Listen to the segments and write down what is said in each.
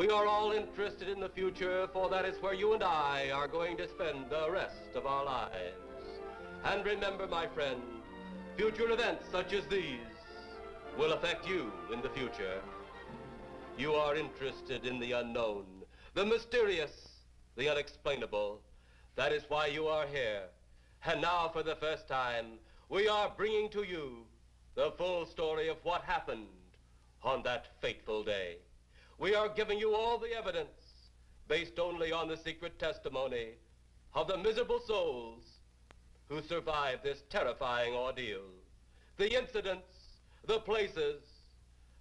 We are all interested in the future, for that is where you and I are going to spend the rest of our lives. And remember, my friend, future events such as these will affect you in the future. You are interested in the unknown, the mysterious, the unexplainable. That is why you are here. And now, for the first time, we are bringing to you the full story of what happened on that fateful day. We are giving you all the evidence based only on the secret testimony of the miserable souls who survived this terrifying ordeal. The incidents, the places.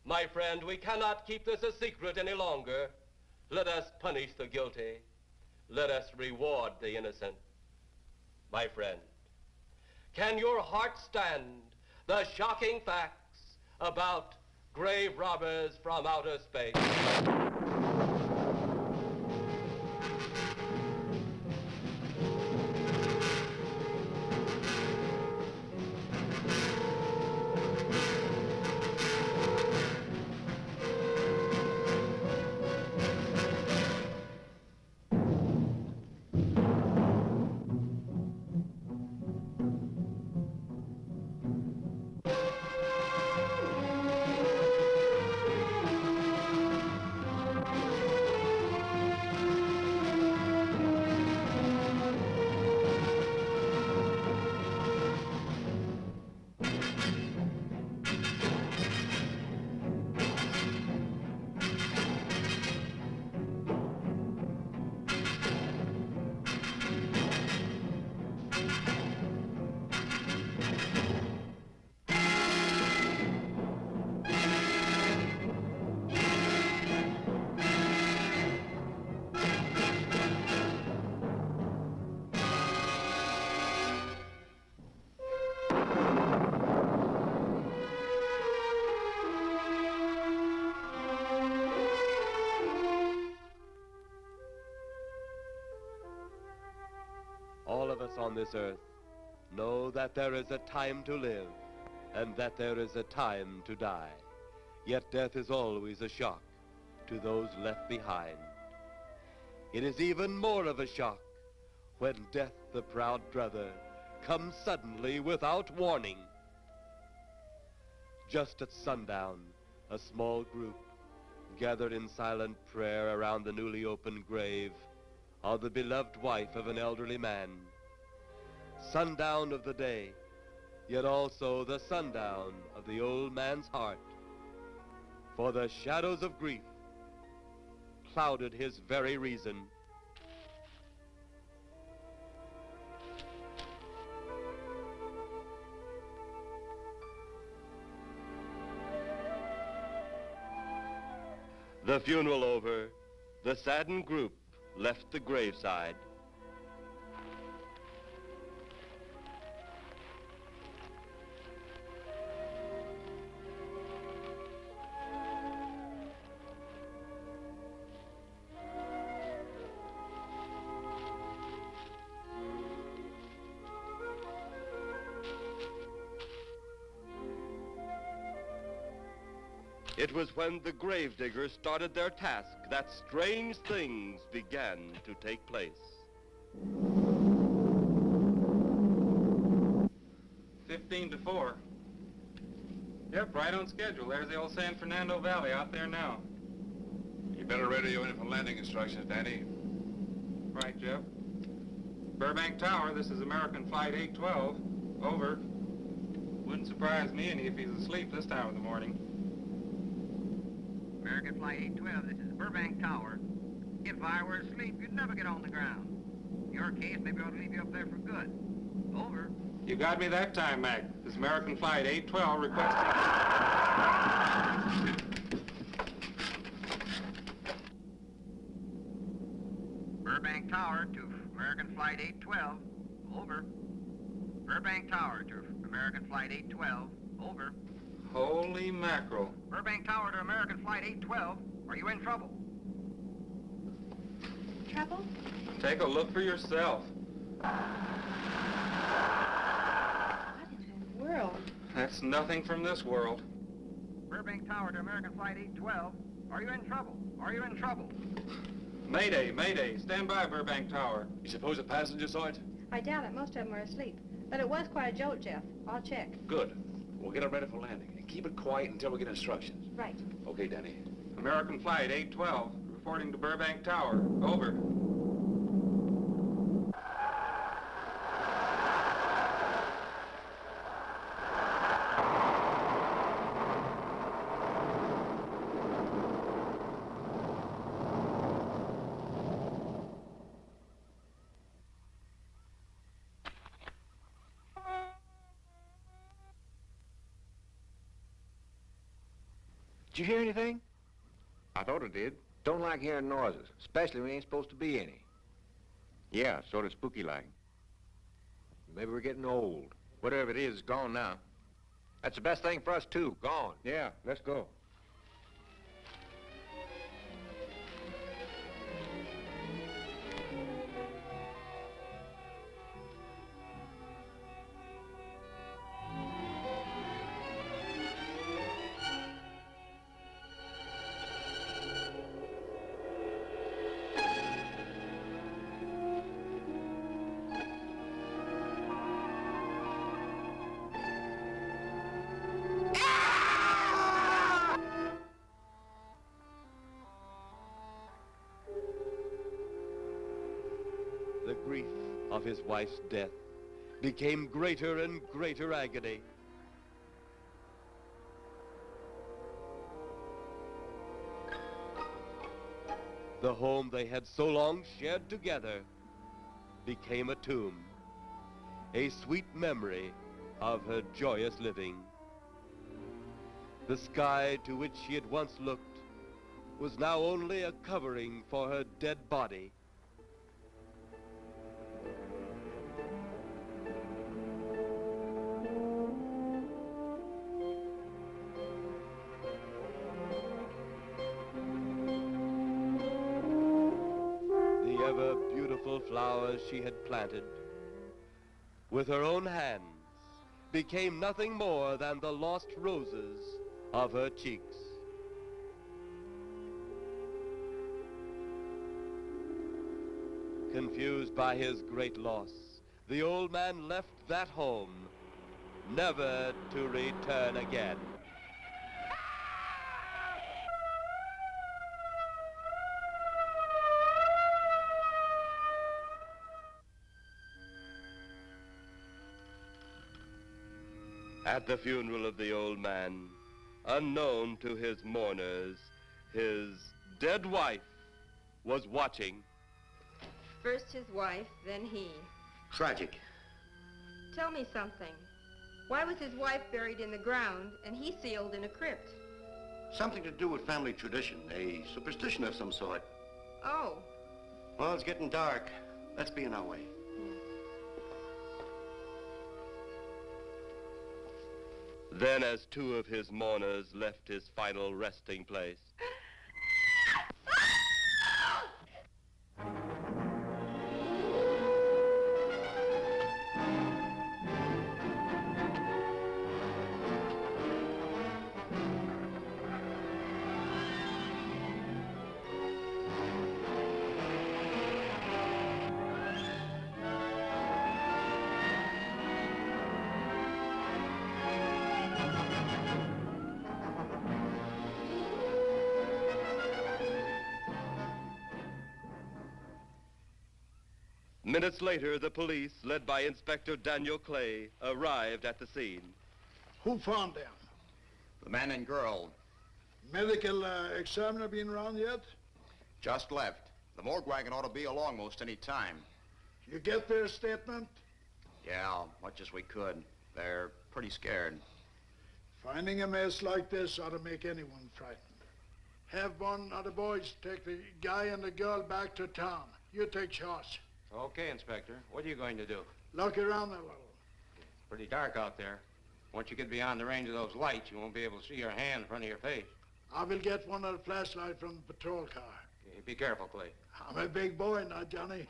My friend, we cannot keep this a secret any longer. Let us punish the guilty. Let us reward the innocent. My friend, can your heart stand the shocking facts about grave robbers from outer space? All of us on this earth know that there is a time to live and that there is a time to die. Yet death is always a shock to those left behind. It is even more of a shock when death, the proud brother, comes suddenly without warning. Just at sundown, a small group gathered in silent prayer around the newly opened grave of the beloved wife of an elderly man. Sundown of the day, yet also the sundown of the old man's heart. For the shadows of grief clouded his very reason. The funeral over, the saddened group left the graveside. It was when the gravediggers started their task that strange things began to take place. 15-4. Yep, right on schedule. There's the old San Fernando Valley out there now. You better radio in for landing instructions, Danny. Right, Jeff. Burbank Tower, this is American Flight 812. Over. Wouldn't surprise me any if he's asleep this time of the morning. American Flight 812, this is Burbank Tower. If I were asleep, you'd never get on the ground. In your case, maybe I ought to leave you up there for good. Over. You got me that time, Mac. This is American Flight 812 requesting... Burbank Tower to American Flight 812. Over. Burbank Tower to American Flight 812. Over. Holy mackerel. Burbank Tower to American Flight 812. Are you in trouble? Trouble? Take a look for yourself. What in the world? That's nothing from this world. Burbank Tower to American Flight 812. Are you in trouble? Are you in trouble? Mayday, mayday. Stand by, Burbank Tower. You suppose a passenger saw it? I doubt it. Most of them are asleep. But it was quite a jolt, Jeff. I'll check. Good. We'll get it ready for landing. And keep it quiet until we get instructions. Right. Okay, Danny. American Flight 812, reporting to Burbank Tower. Over. Did you hear anything? I thought it did. Don't like hearing noises, especially when there ain't supposed to be any. Yeah, sort of spooky like. Maybe we're getting old. Whatever it is, it's gone now. That's the best thing for us, too. Gone. Yeah, let's go. The grief of his wife's death became greater and greater agony. The home they had so long shared together became a tomb, a sweet memory of her joyous living. The sky to which she had once looked was now only a covering for her dead body. The ever-beautiful flowers she had planted with her own hands became nothing more than the lost roses of her cheeks. Confused by his great loss, the old man left that home, never to return again. At the funeral of the old man, unknown to his mourners, his dead wife was watching. First his wife, then he. Tragic. Tell me something. Why was his wife buried in the ground and he sealed in a crypt? Something to do with family tradition, a superstition of some sort. Oh. Well, it's getting dark. Let's be on our way. Then, as two of his mourners left his final resting place, minutes later, the police, led by Inspector Daniel Clay, arrived at the scene. Who found them? The man and girl Medical examiner been around yet? just left. The morgue wagon ought to be along most any time. You get their statement? Yeah, much as we could. They're pretty scared. Finding a mess like this ought to make anyone frightened. Have one of the boys take the guy and the girl back to town. You take charge. Okay, Inspector. What are you going to do? Look around a little. It's pretty dark out there. Once you get beyond the range of those lights, you won't be able to see your hand in front of your face. I will get one of the flashlights from the patrol car. Okay, be careful, Clay. I'm a big boy now, Johnny.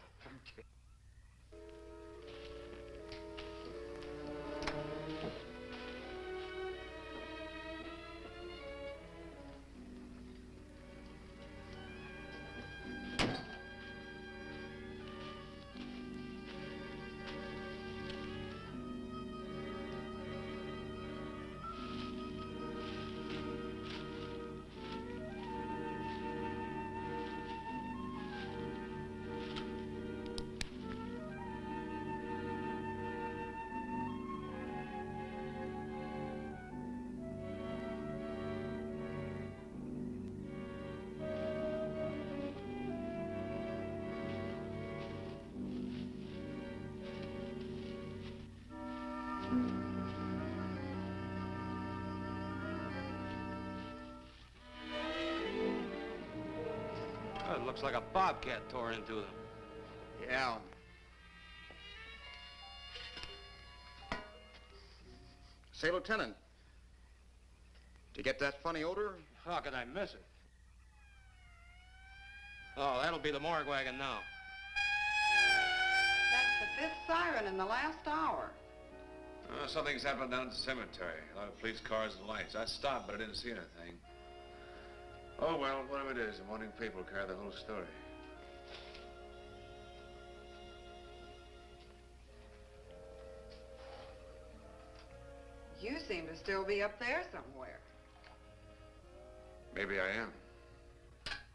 looks like a bobcat tore into them. Yeah. Say, Lieutenant, did you get that funny odor? How could I miss it? Oh, that'll be the morgue wagon now. That's the 5th siren in the last hour. Something's happened down at the cemetery. A lot of police cars and lights. I stopped, but I didn't see anything. Oh, well, whatever it is, the morning paper will carry the whole story. You seem to still be up there somewhere. Maybe I am.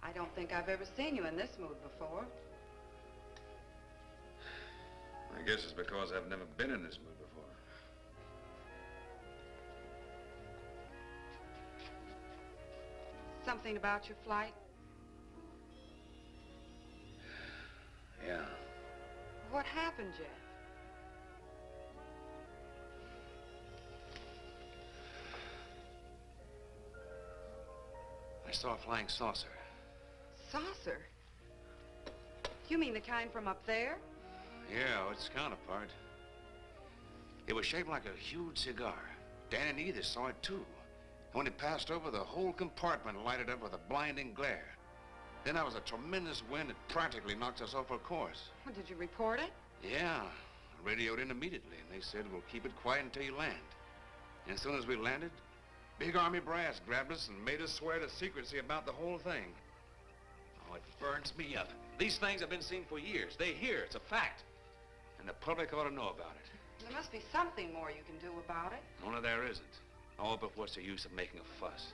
I don't think I've ever seen you in this mood before. I guess it's because I've never been in this mood before. Something about your flight? Yeah. What happened, Jeff? I saw a flying saucer. Saucer? You mean the kind from up there? Yeah, its counterpart. It was shaped like a huge cigar. Dan and Edith saw it too. And when it passed over, the whole compartment lighted up with a blinding glare. Then there was a tremendous wind that practically knocked us off our course. Well, did you report it? Yeah, I radioed in immediately, and they said, we'll keep it quiet until you land. And as soon as we landed, big Army brass grabbed us and made us swear to secrecy about the whole thing. Oh, it burns me up. These things have been seen for years. They hear. It's a fact. And the public ought to know about it. There must be something more you can do about it. Only there isn't. Oh, but what's the use of making a fuss?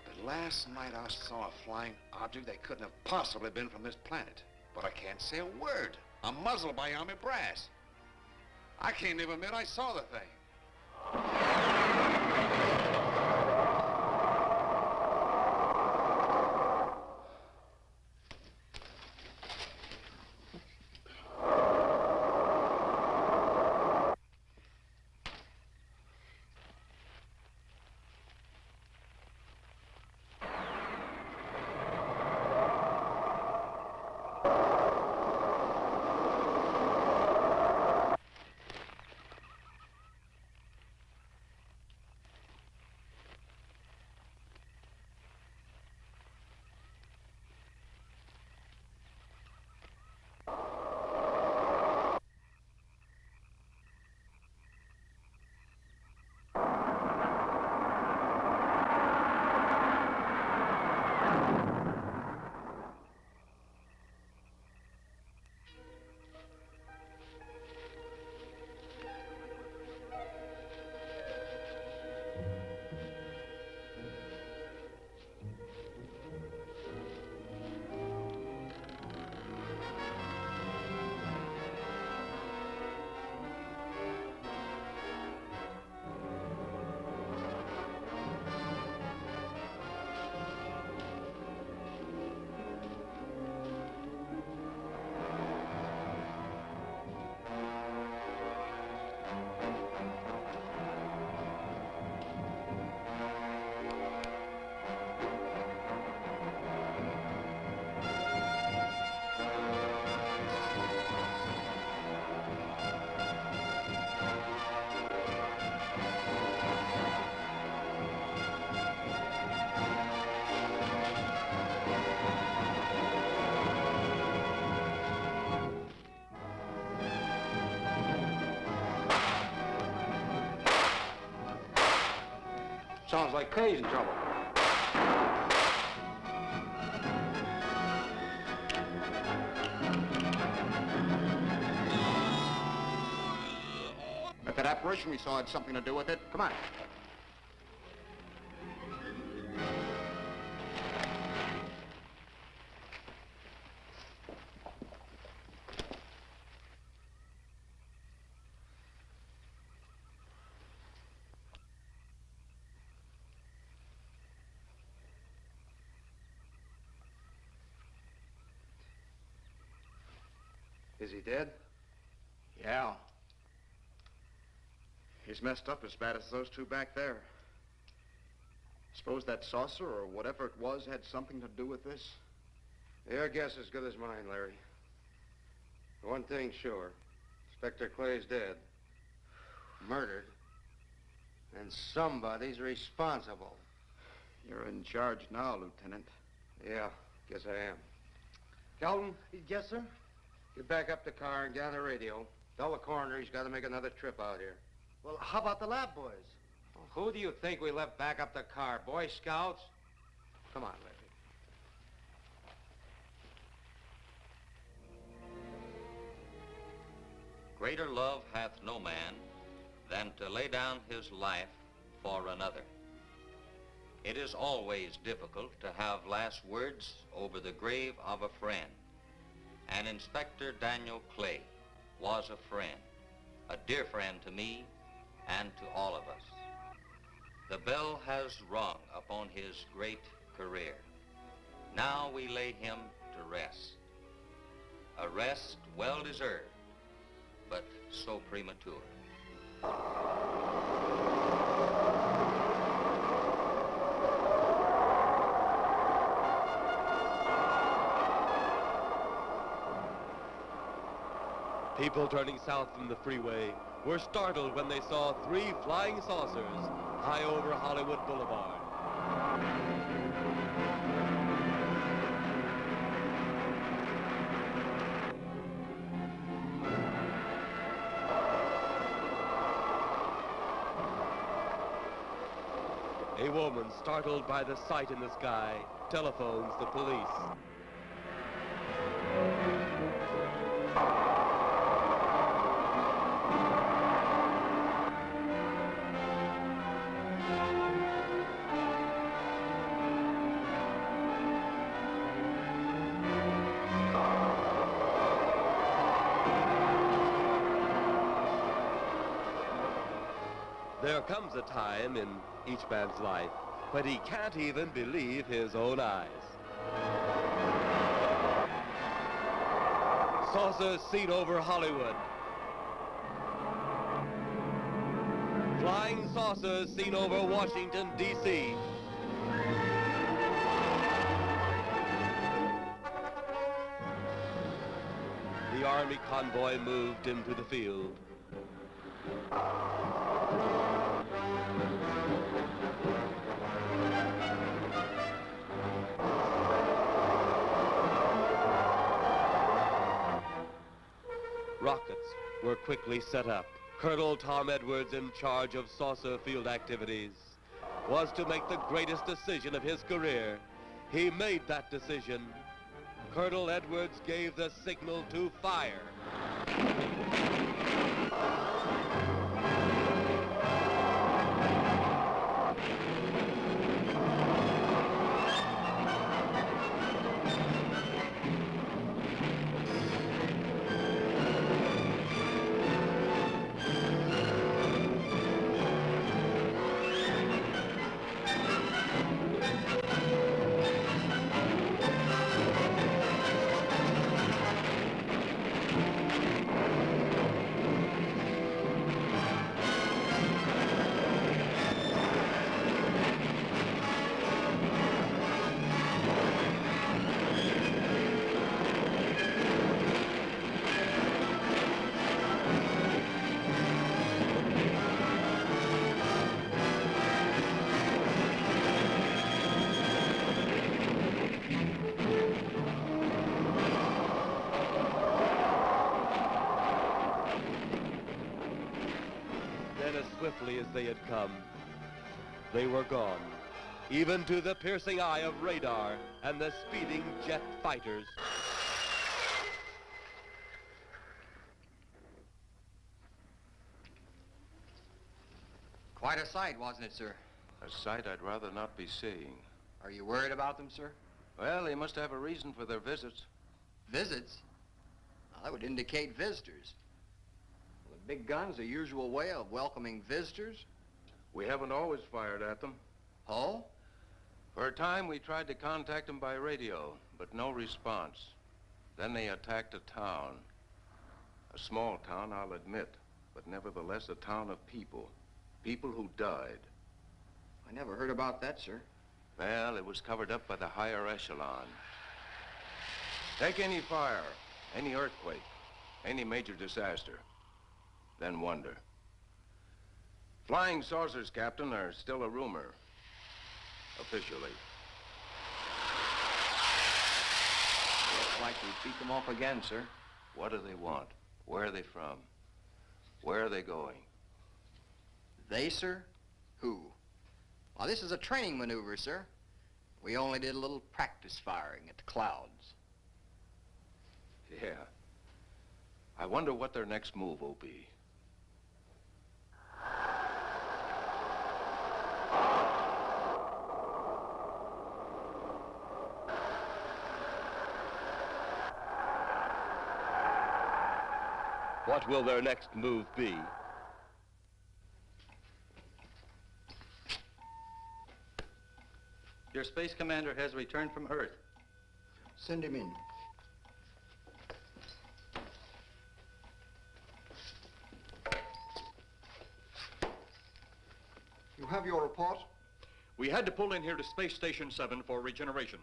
But last night I saw a flying object that couldn't have possibly been from this planet. But I can't say a word. I'm muzzled by Army brass. I can't even admit I saw the thing. Sounds like Kay's in trouble. If that apparition we saw had something to do with it, come on. Is he dead? Yeah. He's messed up as bad as those two back there. Suppose that saucer or whatever it was had something to do with this? Your guess is as good as mine, Larry. One thing's sure. Inspector Clay's dead. Murdered. And somebody's responsible. You're in charge now, Lieutenant. Yeah, guess I am. Kelton? Yes, sir? Get back up the car and get on the radio. Tell the coroner he's got to make another trip out here. Well, how about the lab boys? Well, who do you think we left back up the car? Boy Scouts? Come on, Larry. Greater love hath no man than to lay down his life for another. It is always difficult to have last words over the grave of a friend. And Inspector Daniel Clay was a friend, a dear friend to me and to all of us. The bell has rung upon his great career. Now we lay him to rest. A rest well deserved, but so premature. People turning south from the freeway were startled when they saw 3 flying saucers high over Hollywood Boulevard. A woman, startled by the sight in the sky, telephones the police. There comes a time in each man's life when he can't even believe his own eyes. Saucers seen over Hollywood. Flying saucers seen over Washington, D.C. The Army convoy moved into the field. Rockets were quickly set up. Colonel Tom Edwards, in charge of saucer field activities, was to make the greatest decision of his career. He made that decision. Colonel Edwards gave the signal to fire. Swiftly as they had come, they were gone, even to the piercing eye of radar and the speeding jet fighters. Quite a sight, wasn't it, sir? A sight I'd rather not be seeing. Are you worried about them, sir? Well, they must have a reason for their visits. Visits? Well, that would indicate visitors. Well, the big gun's the usual way of welcoming visitors. We haven't always fired at them. Oh? For a time, we tried to contact them by radio, but no response. Then they attacked a town. A small town, I'll admit, but nevertheless a town of people. People who died. I never heard about that, sir. Well, it was covered up by the higher echelon. Take any fire, any earthquake, any major disaster, then wonder. Flying saucers, Captain, are still a rumor, officially. Looks like we beat them off again, sir. What do they want? Where are they from? Where are they going? They, sir? Who? Well, this is a training maneuver, sir. We only did a little practice firing at the clouds. Yeah. I wonder what their next move will be. What will their next move be? Your space commander has returned from Earth. Send him in. You have your report? We had to pull in here to Space Station 7 for regeneration.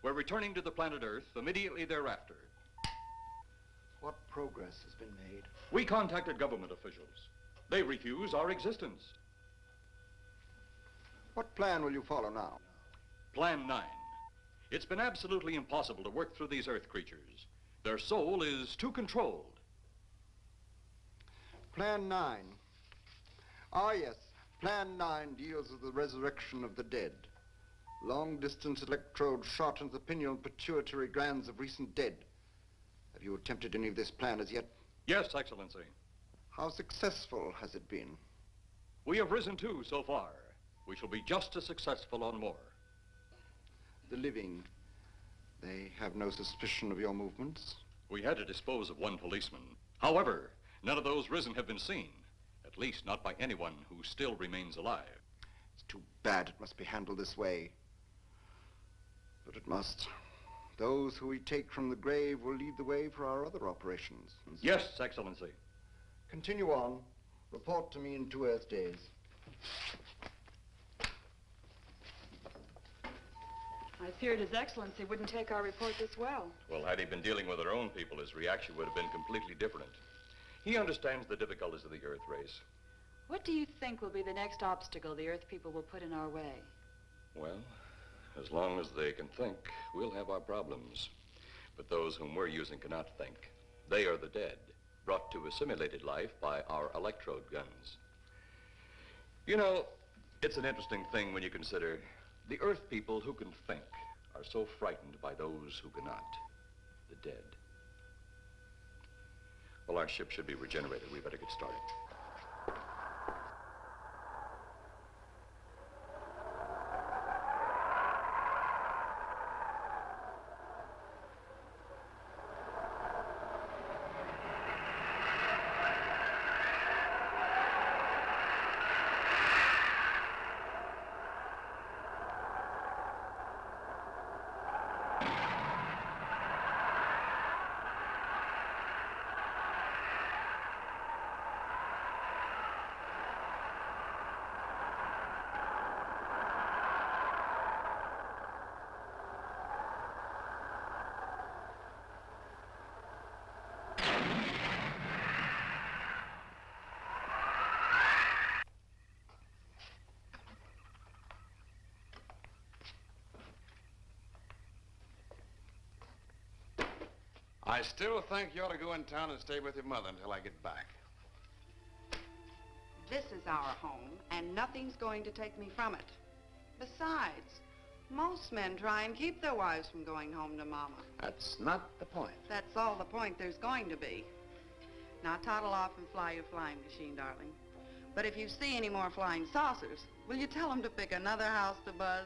We're returning to the planet Earth immediately thereafter. What progress has been made? We contacted government officials. They refuse our existence. What plan will you follow now? Plan 9. It's been absolutely impossible to work through these Earth creatures. Their soul is too controlled. Plan 9. Ah, yes. Plan 9 deals with the resurrection of the dead. Long-distance electrode shot into the pineal and pituitary glands of recent dead. Have you attempted any of this plan as yet? Yes, Excellency. How successful has it been? We have risen too so far. We shall be just as successful on more. The living, they have no suspicion of your movements? We had to dispose of one policeman. However, none of those risen have been seen. At least not by anyone who still remains alive. It's too bad it must be handled this way. But it must. Those who we take from the grave will lead the way for our other operations. Yes, Excellency. Continue on. Report to me in 2 Earth days. I feared His Excellency wouldn't take our report this well. Well, had he been dealing with our own people, his reaction would have been completely different. He understands the difficulties of the Earth race. What do you think will be the next obstacle the Earth people will put in our way? Well, as long as they can think, we'll have our problems. But those whom we're using cannot think. They are the dead, brought to a simulated life by our electrode guns. You know, it's an interesting thing when you consider the Earth people who can think are so frightened by those who cannot, the dead. Well, our ship should be regenerated. We better get started. I still think you ought to go in town and stay with your mother until I get back. This is our home, and nothing's going to take me from it. Besides, most men try and keep their wives from going home to Mama. That's not the point. That's all the point there's going to be. Now toddle off and fly your flying machine, darling. But if you see any more flying saucers, will you tell them to pick another house to buzz?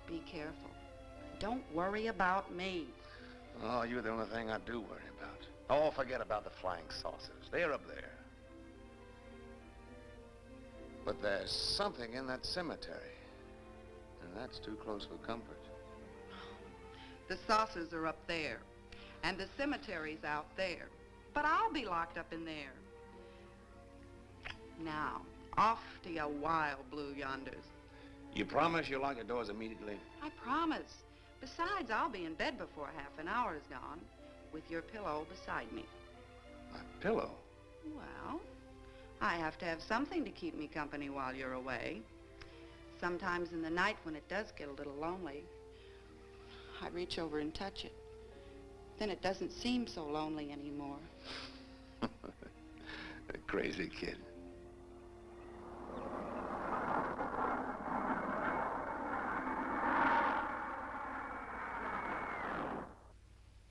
Be careful. Don't worry about me. Oh, you're the only thing I do worry about. Oh, forget about the flying saucers. They're up there. But there's something in that cemetery. And that's too close for comfort. The saucers are up there, and the cemetery's out there. But I'll be locked up in there. Now, off to your wild blue yonders. You promise you'll lock your doors immediately? I promise. Besides, I'll be in bed before half an hour is gone, with your pillow beside me. My pillow? Well, I have to have something to keep me company while you're away. Sometimes in the night when it does get a little lonely, I reach over and touch it. Then it doesn't seem so lonely anymore. A crazy kid.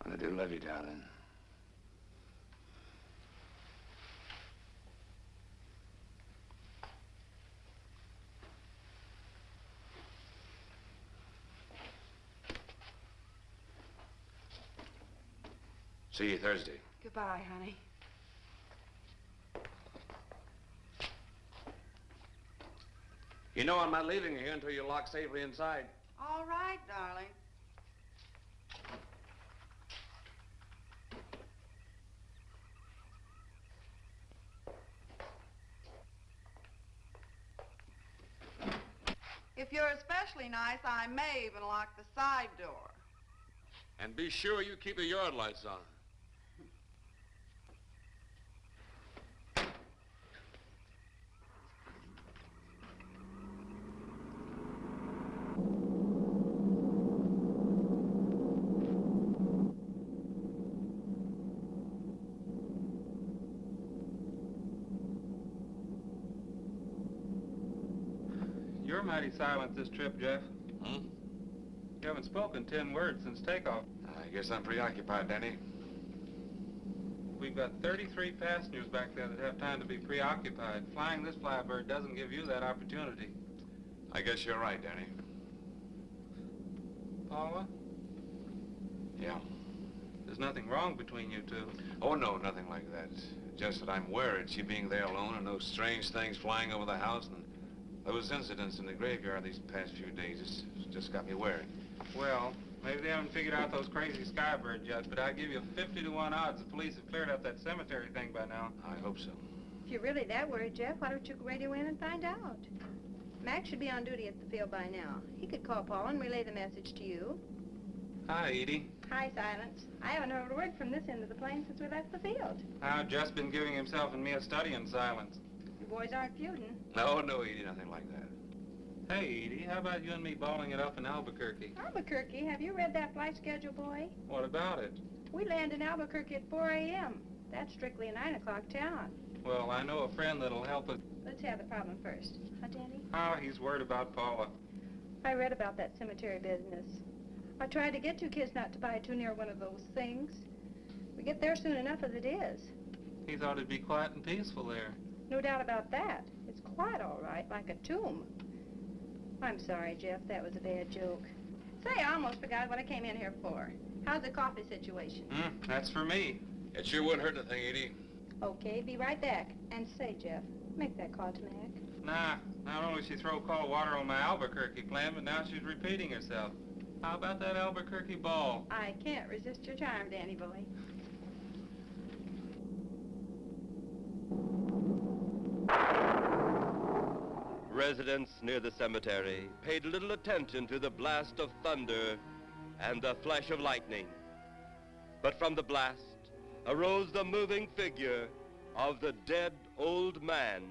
I do love you, darling. See you Thursday. Goodbye, honey. You know I'm not leaving you here until you're locked safely inside. All right, darling. If you're especially nice, I may even lock the side door. And be sure you keep the yard lights on. You're mighty silent this trip, Jeff. Hmm? You haven't spoken 10 words since takeoff. I guess I'm preoccupied, Danny. We've got 33 passengers back there that have time to be preoccupied. Flying this flybird doesn't give you that opportunity. I guess you're right, Danny. Paula? Yeah. There's nothing wrong between you two. Oh, no, nothing like that. Just that I'm worried, she being there alone and those strange things flying over the house and those incidents in the graveyard these past few days. It's just got me worried. Well, maybe they haven't figured out those crazy skybirds yet, but I'd give you 50 to 1 odds the police have cleared up that cemetery thing by now. I hope so. If you're really that worried, Jeff, why don't you radio in and find out? Mac should be on duty at the field by now. He could call Paul and relay the message to you. Hi, Edie. Hi, Silence. I haven't heard a word from this end of the plane since we left the field. I've just been giving himself and me a study in silence. You boys aren't feuding. No, Edie, nothing like that. Hey, Edie, how about you and me balling it up in Albuquerque? Albuquerque? Have you read that flight schedule, boy? What about it? We land in Albuquerque at 4 a.m. That's strictly a 9 o'clock town. Well, I know a friend that'll help us. Let's have the problem first. Huh, Danny? Oh, he's worried about Paula. I read about that cemetery business. I tried to get 2 kids not to buy too near one of those things. We get there soon enough as it is. He thought it'd be quiet and peaceful there. No doubt about that. It's quiet all right, like a tomb. I'm sorry, Jeff. That was a bad joke. Say, I almost forgot what I came in here for. How's the coffee situation? That's for me. It sure wouldn't hurt anything, Edie. Okay, be right back. And say, Jeff, make that call to Mac. Nah, not only she throw cold water on my Albuquerque plan, but now she's repeating herself. How about that Albuquerque ball? I can't resist your charm, Danny boy. Residents near the cemetery paid little attention to the blast of thunder and the flash of lightning. But from the blast arose the moving figure of the dead old man.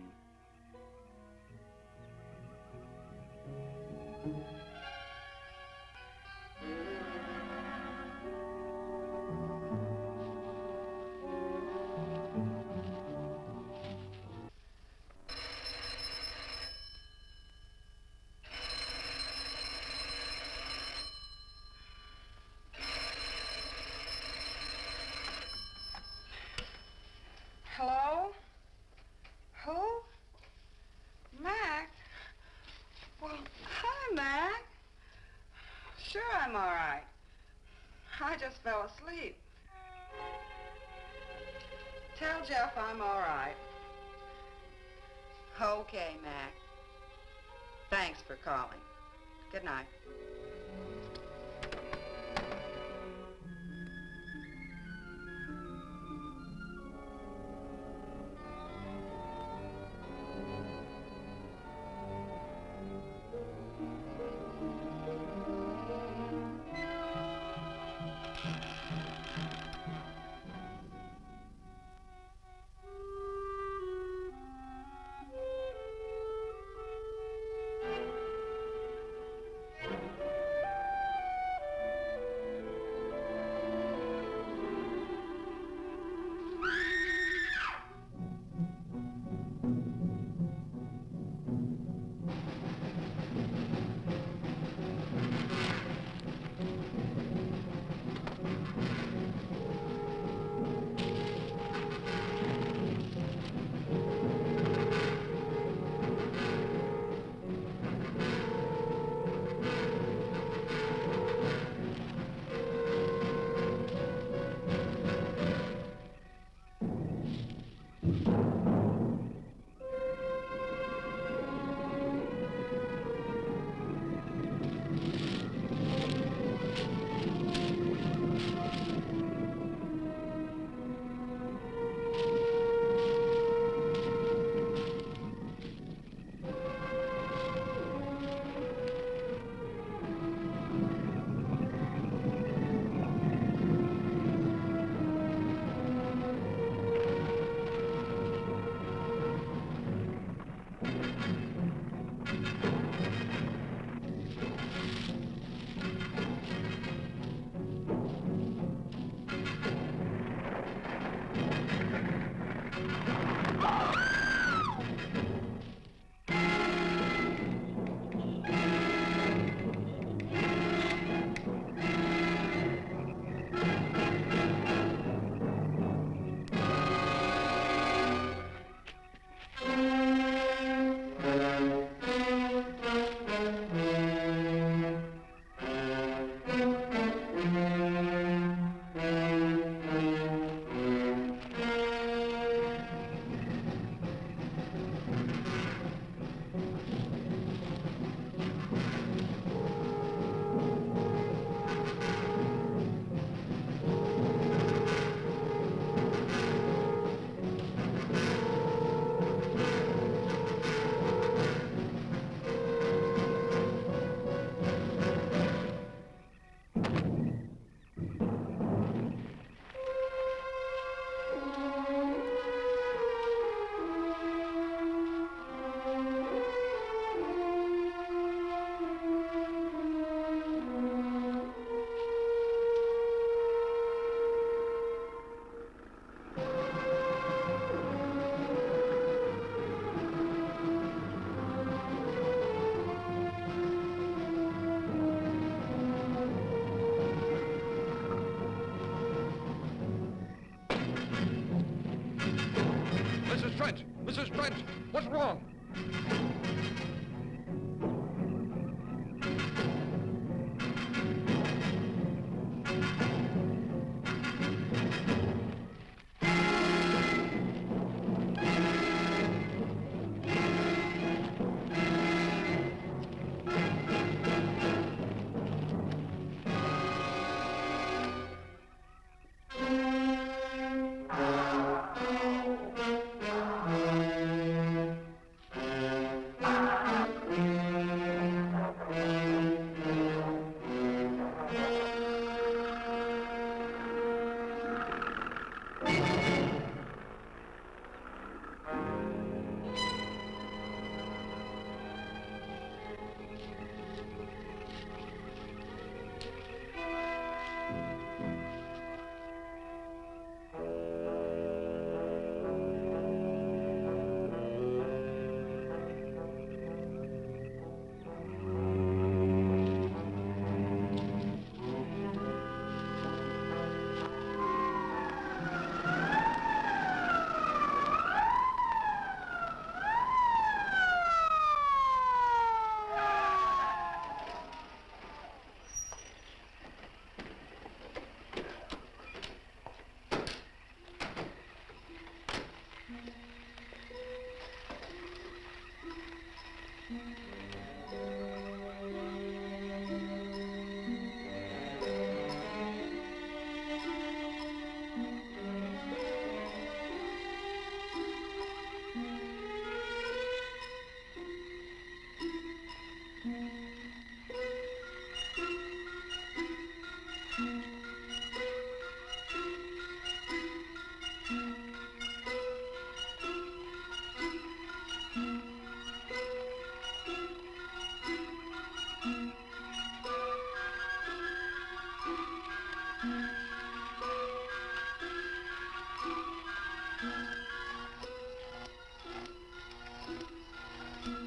Hello? Who? Mac? Well, hi, Mac. Sure, I'm all right. I just fell asleep. Tell Jeff I'm all right. Okay, Mac. Thanks for calling. Good night. Mrs. Trent, what's wrong?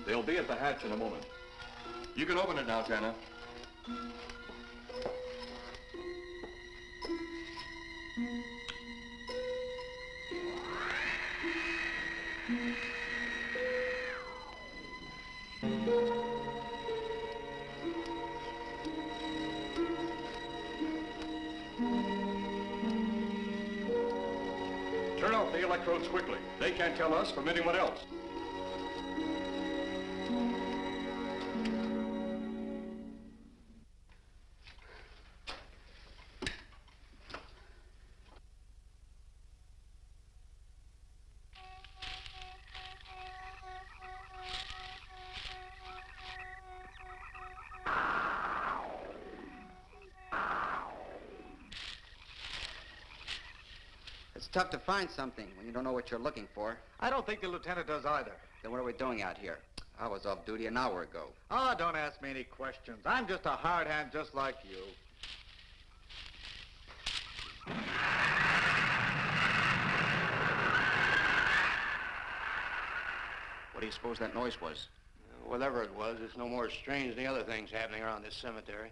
They'll be at the hatch in a moment. You can open it now, Tanner. Turn off the electrodes quickly. They can't tell us from anyone else. It's tough to find something when you don't know what you're looking for. I don't think the lieutenant does either. Then what are we doing out here? I was off duty an hour ago. Oh, don't ask me any questions. I'm just a hard hand just like you. do you suppose that noise was? Whatever it was, it's no more strange than the other things happening around this cemetery.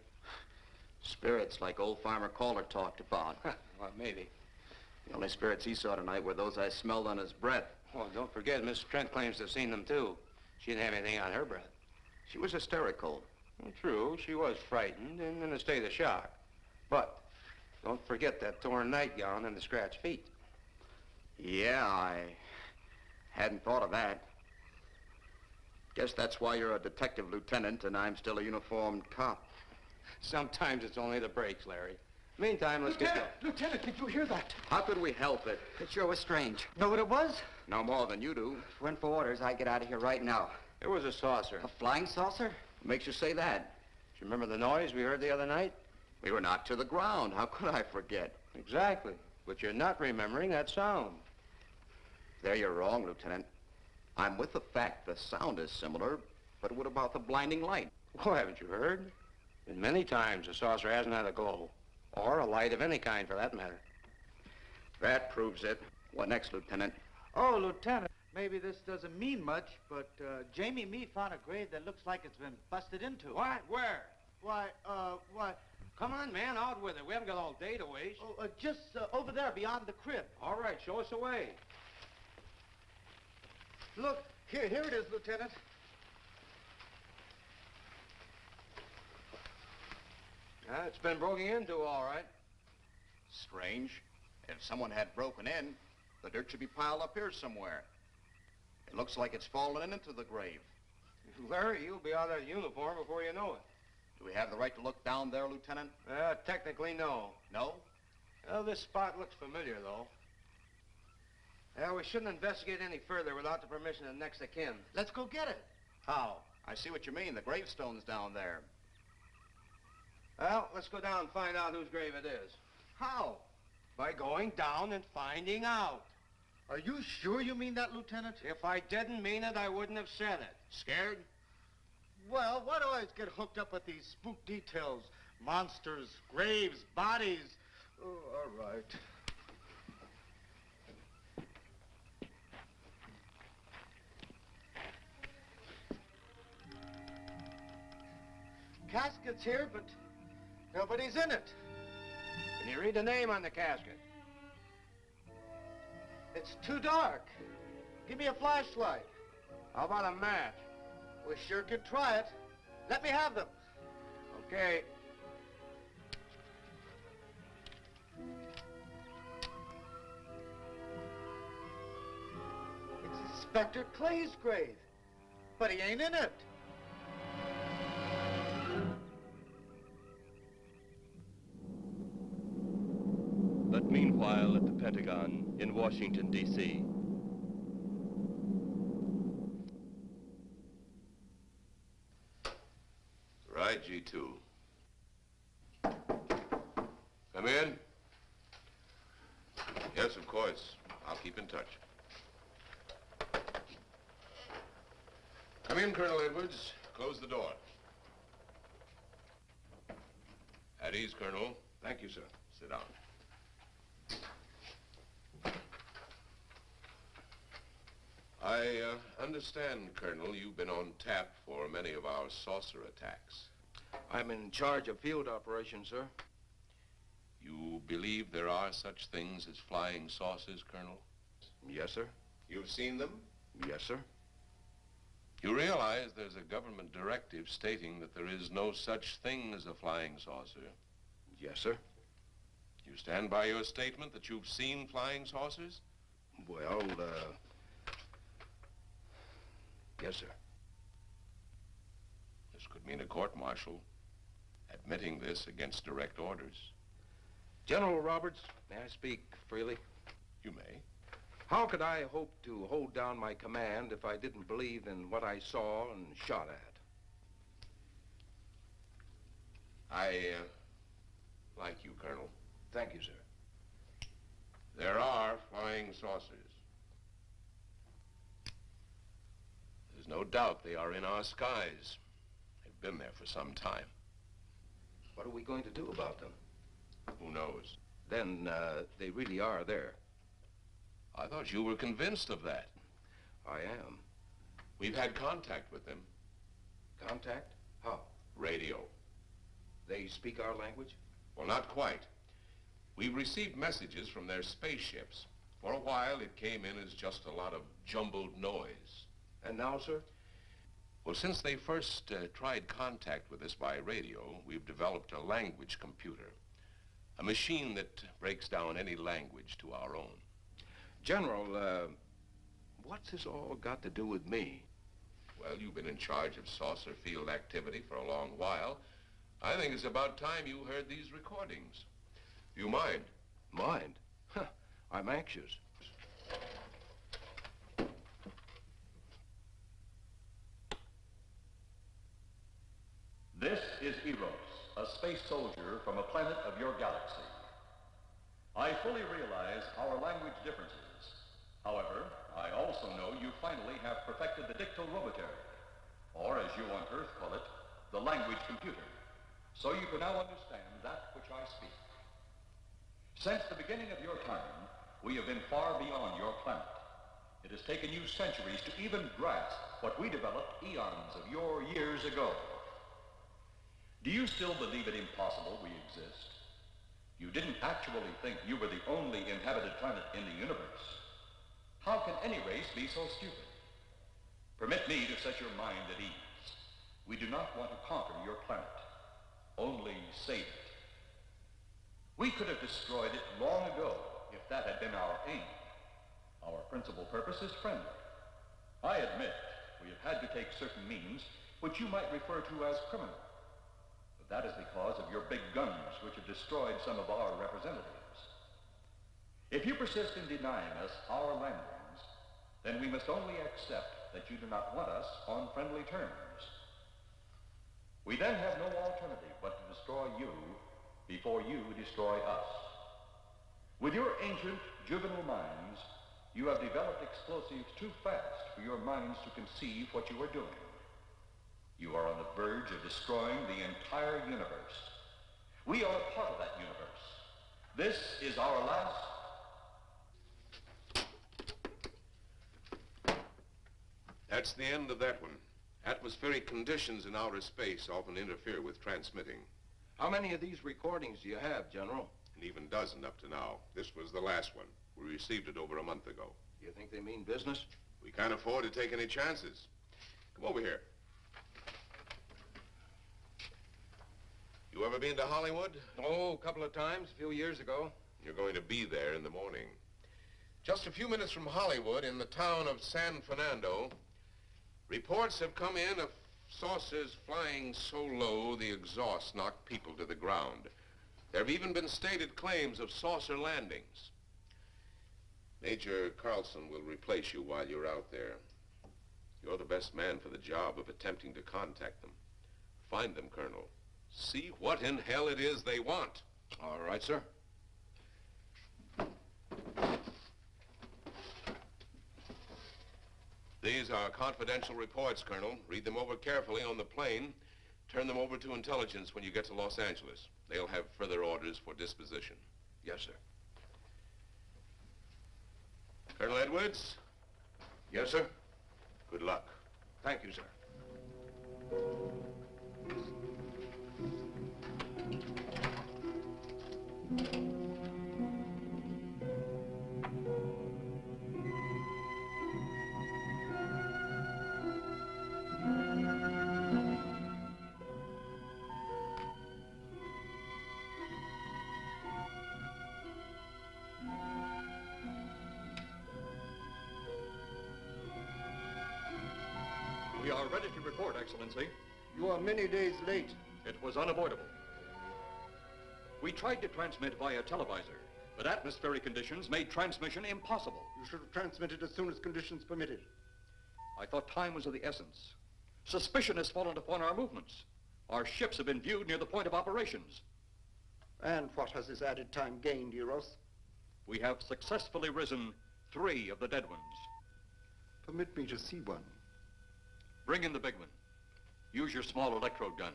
Spirits like old Farmer Calder talked about. Well, maybe. The only spirits he saw tonight were those I smelled on his breath. Well, don't forget, Miss Trent claims to have seen them, too. She didn't have anything on her breath. She was hysterical. Well, true, she was frightened and in a state of shock. But don't forget that torn nightgown and the scratched feet. Yeah, I hadn't thought of that. Guess that's why you're a detective lieutenant and I'm still a uniformed cop. Sometimes it's only the breaks, Larry. Meantime, let's get going. Lieutenant, did you hear that? How could we help it? It sure was strange. Know what it was? No more than you do. Went for orders. I get out of here right now. It was a saucer. A flying saucer? What makes you say that? Do you remember the noise we heard the other night? We were knocked to the ground. How could I forget? Exactly. But you're not remembering that sound. There you're wrong, Lieutenant. I'm with the fact the sound is similar, but what about the blinding light? Oh, haven't you heard? And many times the saucer hasn't had a glow. Or a light of any kind, for that matter. That proves it. What next, Lieutenant? Oh, Lieutenant, maybe this doesn't mean much, but Jamie Mee found a grave that looks like it's been busted into. What? Where? Why? Come on, man, out with it. We haven't got all day to waste. Oh, just over there beyond the crib. All right, show us the way. Look, here it is, Lieutenant. It's been broken into, all right. Strange. If someone had broken in, the dirt should be piled up here somewhere. It looks like it's fallen into the grave. Larry, you'll be out of that uniform before you know it. Do we have the right to look down there, Lieutenant? Technically, no. No? Well, this spot looks familiar, though. We shouldn't investigate any further without the permission of next of kin. Let's go get it. How? I see what you mean. The gravestone's down there. Well, let's go down and find out whose grave it is. How? By going down and finding out. Are you sure you mean that, Lieutenant? If I didn't mean it, I wouldn't have said it. Scared? Well, why do I always get hooked up with these spook details? Monsters, graves, bodies. Oh, all right. Casket's here, but nobody's in it. Can you read the name on the casket? It's too dark. Give me a flashlight. How about a match? We sure could try it. Let me have them. Okay. It's Inspector Clay's grave, but he ain't in it. But meanwhile, at the Pentagon in Washington, D.C., Right, G2. Come in. Yes, of course. I'll keep in touch. Come in, Colonel Edwards. Close the door. At ease, Colonel. Thank you, sir. Sit down. I understand, Colonel, you've been on tap for many of our saucer attacks. I'm in charge of field operations, sir. You believe there are such things as flying saucers, Colonel? Yes, sir. You've seen them? Yes, sir. You realize there's a government directive stating that there is no such thing as a flying saucer? Yes, sir. You stand by your statement that you've seen flying saucers? Well, yes, sir. This could mean a court-martial, admitting this against direct orders. General Roberts, may I speak freely? You may. How could I hope to hold down my command if I didn't believe in what I saw and shot at? I like you, Colonel. Thank you, sir. There are flying saucers. There's no doubt they are in our skies. They've been there for some time. What are we going to do about them? Who knows? Then they really are there. I thought you were convinced of that. I am. We've had contact with them. Contact? How? Radio. They speak our language? Well, not quite. We've received messages from their spaceships. For a while, it came in as just a lot of jumbled noise. And now, sir? Well, since they first tried contact with us by radio, we've developed a language computer. A machine that breaks down any language to our own. General, what's this all got to do with me? Well, you've been in charge of saucer field activity for a long while. I think it's about time you heard these recordings. Do you mind? Mind? Huh, I'm anxious. This is Eros, a space soldier from a planet of your galaxy. I fully realize our language differences. However, I also know you finally have perfected the dictorobotery, or as you on Earth call it, the language computer. So you can now understand that which I speak. Since the beginning of your time, we have been far beyond your planet. It has taken you centuries to even grasp what we developed eons of your years ago. Do you still believe it impossible we exist? You didn't actually think you were the only inhabited planet in the universe. How can any race be so stupid? Permit me to set your mind at ease. We do not want to conquer your planet, only save it. We could have destroyed it long ago if that had been our aim. Our principal purpose is friendly. I admit we have had to take certain means which you might refer to as criminal. But that is because of your big guns which have destroyed some of our representatives. If you persist in denying us our landings, then we must only accept that you do not want us on friendly terms. We then have no alternative but to destroy you before you destroy us. With your ancient, juvenile minds, you have developed explosives too fast for your minds to conceive what you are doing. You are on the verge of destroying the entire universe. We are a part of that universe. This is our last... That's the end of that one. Atmospheric conditions in outer space often interfere with transmitting. How many of these recordings do you have, General? An even dozen up to now. This was the last one. We received it over a month ago. You think they mean business? We can't afford to take any chances. Come over here. You ever been to Hollywood? Oh, a couple of times, a few years ago. You're going to be there in the morning. Just a few minutes from Hollywood, in the town of San Fernando, reports have come in of saucers flying so low the exhaust knocked people to the ground. There have even been stated claims of saucer landings. Major Carlson will replace you while you're out there. You're the best man for the job of attempting to contact them. Find them, Colonel. See what in hell it is they want. All right, sir. These are confidential reports, Colonel. Read them over carefully on the plane. Turn them over to intelligence when you get to Los Angeles. They'll have further orders for disposition. Yes, sir. Colonel Edwards? Yes, sir. Good luck. Thank you, sir. We are ready to report, Excellency. You are many days late. It was unavoidable. We tried to transmit via televisor, but atmospheric conditions made transmission impossible. You should have transmitted as soon as conditions permitted. I thought time was of the essence. Suspicion has fallen upon our movements. Our ships have been viewed near the point of operations. And what has this added time gained, Eros? We have successfully risen 3 of the dead ones. Permit me to see one. Bring in the big one. Use your small electrode gun.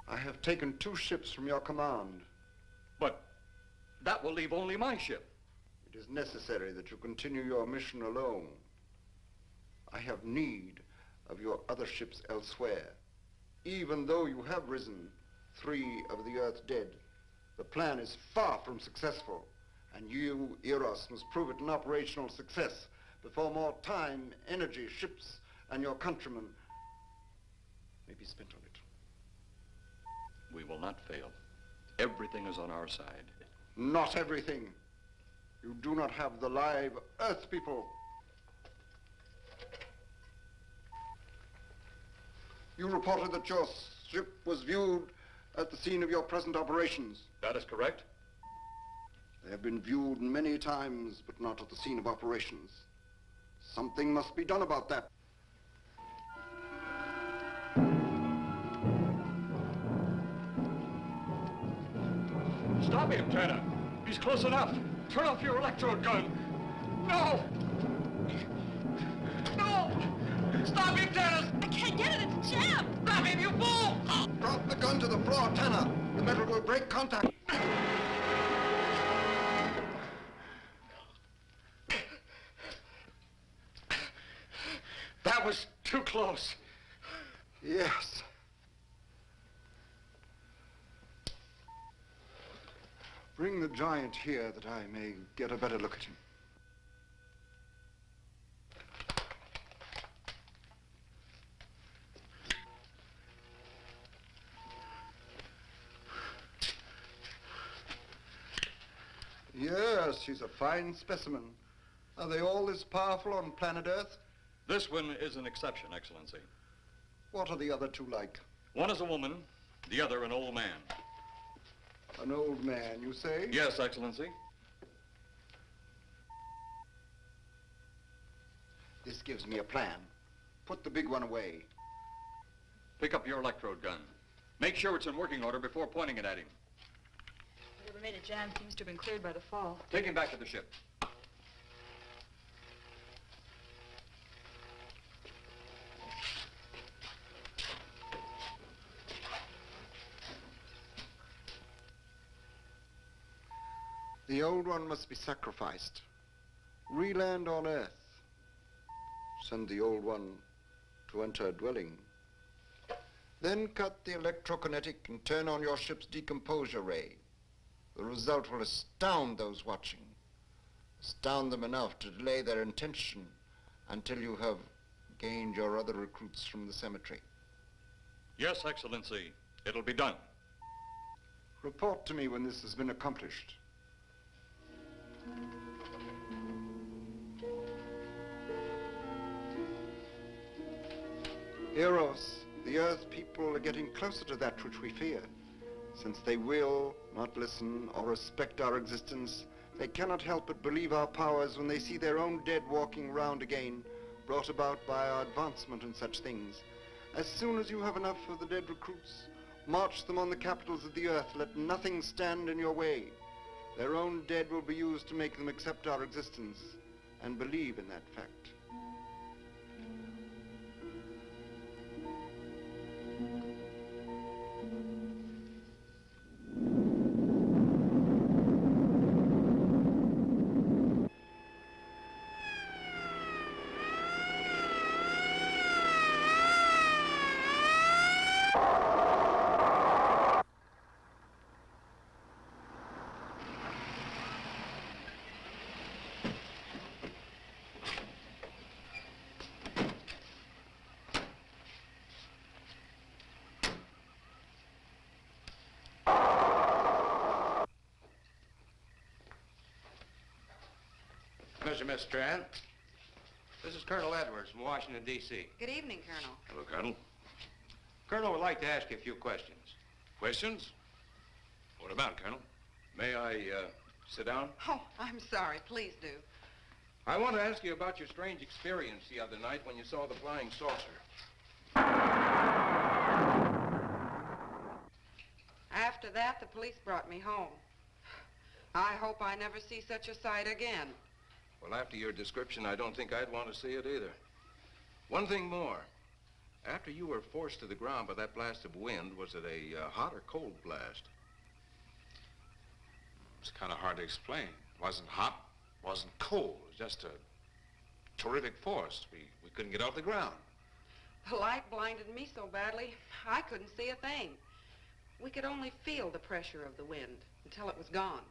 I have taken 2 ships from your command. But that will leave only my ship. It is necessary that you continue your mission alone. I have need of your other ships elsewhere. Even though you have risen 3 of the Earth's dead, the plan is far from successful, and you, Eros, must prove it an operational success before more time, energy, ships, and your countrymen may be spent on it. We will not fail. Everything is on our side. Not everything. You do not have the live Earth people. You reported that your ship was viewed at the scene of your present operations. That is correct. They have been viewed many times, but not at the scene of operations. Something must be done about that. Stop him, Tanner. He's close enough. Turn off your electrode gun. No! No! Stop him, Tanner! I can't get it. It's jammed. Stop him, you fool! Drop the gun to the floor, Tanner. The metal will break contact. That was too close. Yes. Bring the giant here that I may get a better look at him. Yes, he's a fine specimen. Are they all this powerful on planet Earth? This one is an exception, Excellency. What are the other 2 like? One is a woman, the other an old man. An old man, you say? Yes, Excellency. This gives me a plan. Put the big one away. Pick up your electrode gun. Make sure it's in working order before pointing it at him. Whatever made it jam seems to have been cleared by the fall. Take him back to the ship. The old one must be sacrificed. Re-land on Earth. Send the old one to enter a dwelling. Then cut the electrokinetic and turn on your ship's decomposure ray. The result will astound those watching. Astound them enough to delay their intention until you have gained your other recruits from the cemetery. Yes, Excellency. It'll be done. Report to me when this has been accomplished. Eros, the Earth people are getting closer to that which we fear. Since they will not listen or respect our existence, they cannot help but believe our powers when they see their own dead walking round again, brought about by our advancement and such things. As soon as you have enough of the dead recruits, march them on the capitals of the Earth. Let nothing stand in your way. Their own dead will be used to make them accept our existence and believe in that fact. Miss Strand. This is Colonel Edwards from Washington, D.C. Good evening, Colonel. Hello, Colonel. Colonel would like to ask you a few questions. Questions? What about, Colonel? May I, sit down? Oh, I'm sorry. Please do. I want to ask you about your strange experience the other night when you saw the flying saucer. After that, the police brought me home. I hope I never see such a sight again. Well, after your description, I don't think I'd want to see it either. One thing more. After you were forced to the ground by that blast of wind, was it a hot or cold blast? It's kind of hard to explain. It wasn't hot, Wasn't cold. It was just a terrific force. We couldn't get off the ground. The light blinded me so badly, I couldn't see a thing. We could only feel the pressure of the wind until it was gone.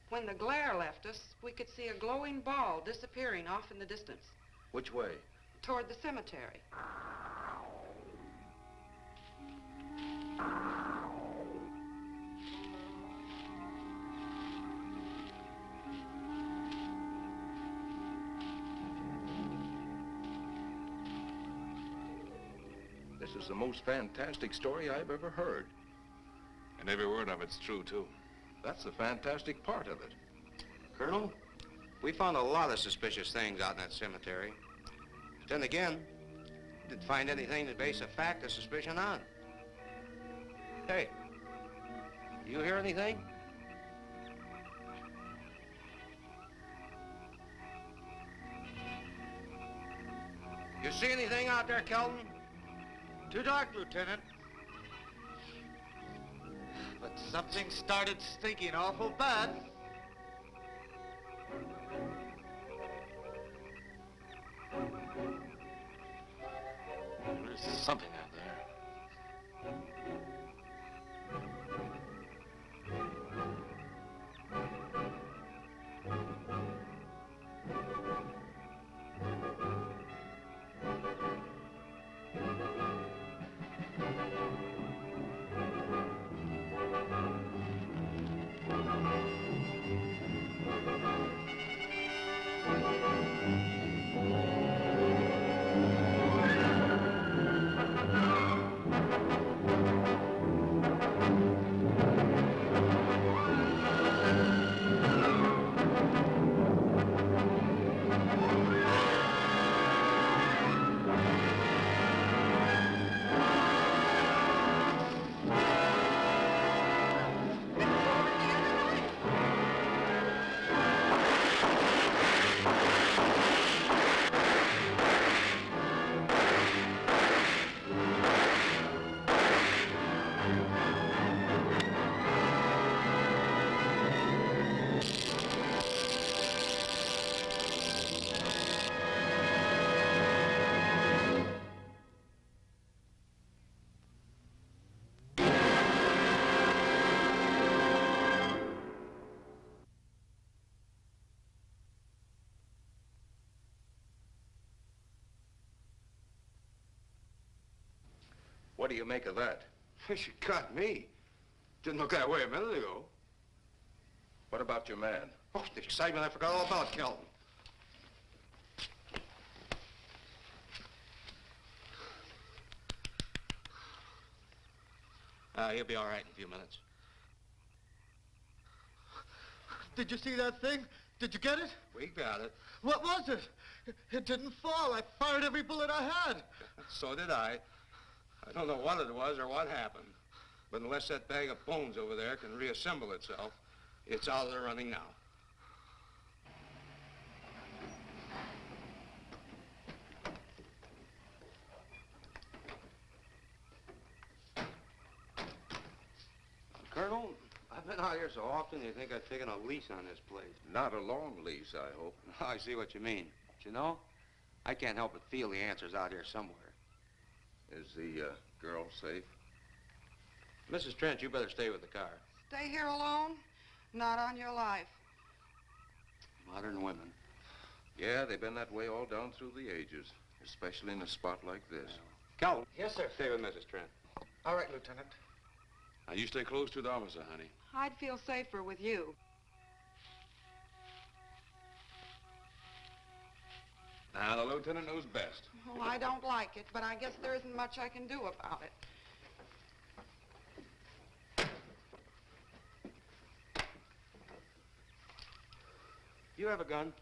When the glare left us, we could see a glowing ball disappearing off in the distance, Which way? toward the cemetery. This is the most fantastic story I've ever heard. And every word of it's true, too. That's the fantastic part of it. Colonel, we found a lot of suspicious things out in that cemetery. Then again, didn't find anything to base a fact or suspicion on. Hey, you hear anything? You see anything out there, Kelton? Too dark, Lieutenant. But something started stinking awful bad. There's something out there. What do you make of that? You got me. Didn't look that way a minute ago. What about your man? Oh, the excitement I forgot all about, Kelton. He'll be all right in a few minutes. Did you see that thing? Did you get it? We got it. What was it? It didn't fall. I fired every bullet I had. So did I. I don't know what it was or what happened. But unless that bag of bones over there can reassemble itself, it's out of the running now. Colonel, I've been out here so often, you think I've taken a lease on this place. Not a long lease, I hope. I see what you mean. But you know, I can't help but feel the answers out here somewhere. Is the girl safe? Mrs. Trent, you better stay with the car. Stay here alone? Not on your life. Modern women. Yeah, they've been that way all down through the ages, especially in a spot like this. Calvin. Yes, sir. Stay with Mrs. Trent. All right, Lieutenant. Now, you stay close to the officer, honey. I'd feel safer with you. Now, the lieutenant knows best. Well, I don't like it, but I guess there isn't much I can do about it. You have a gun?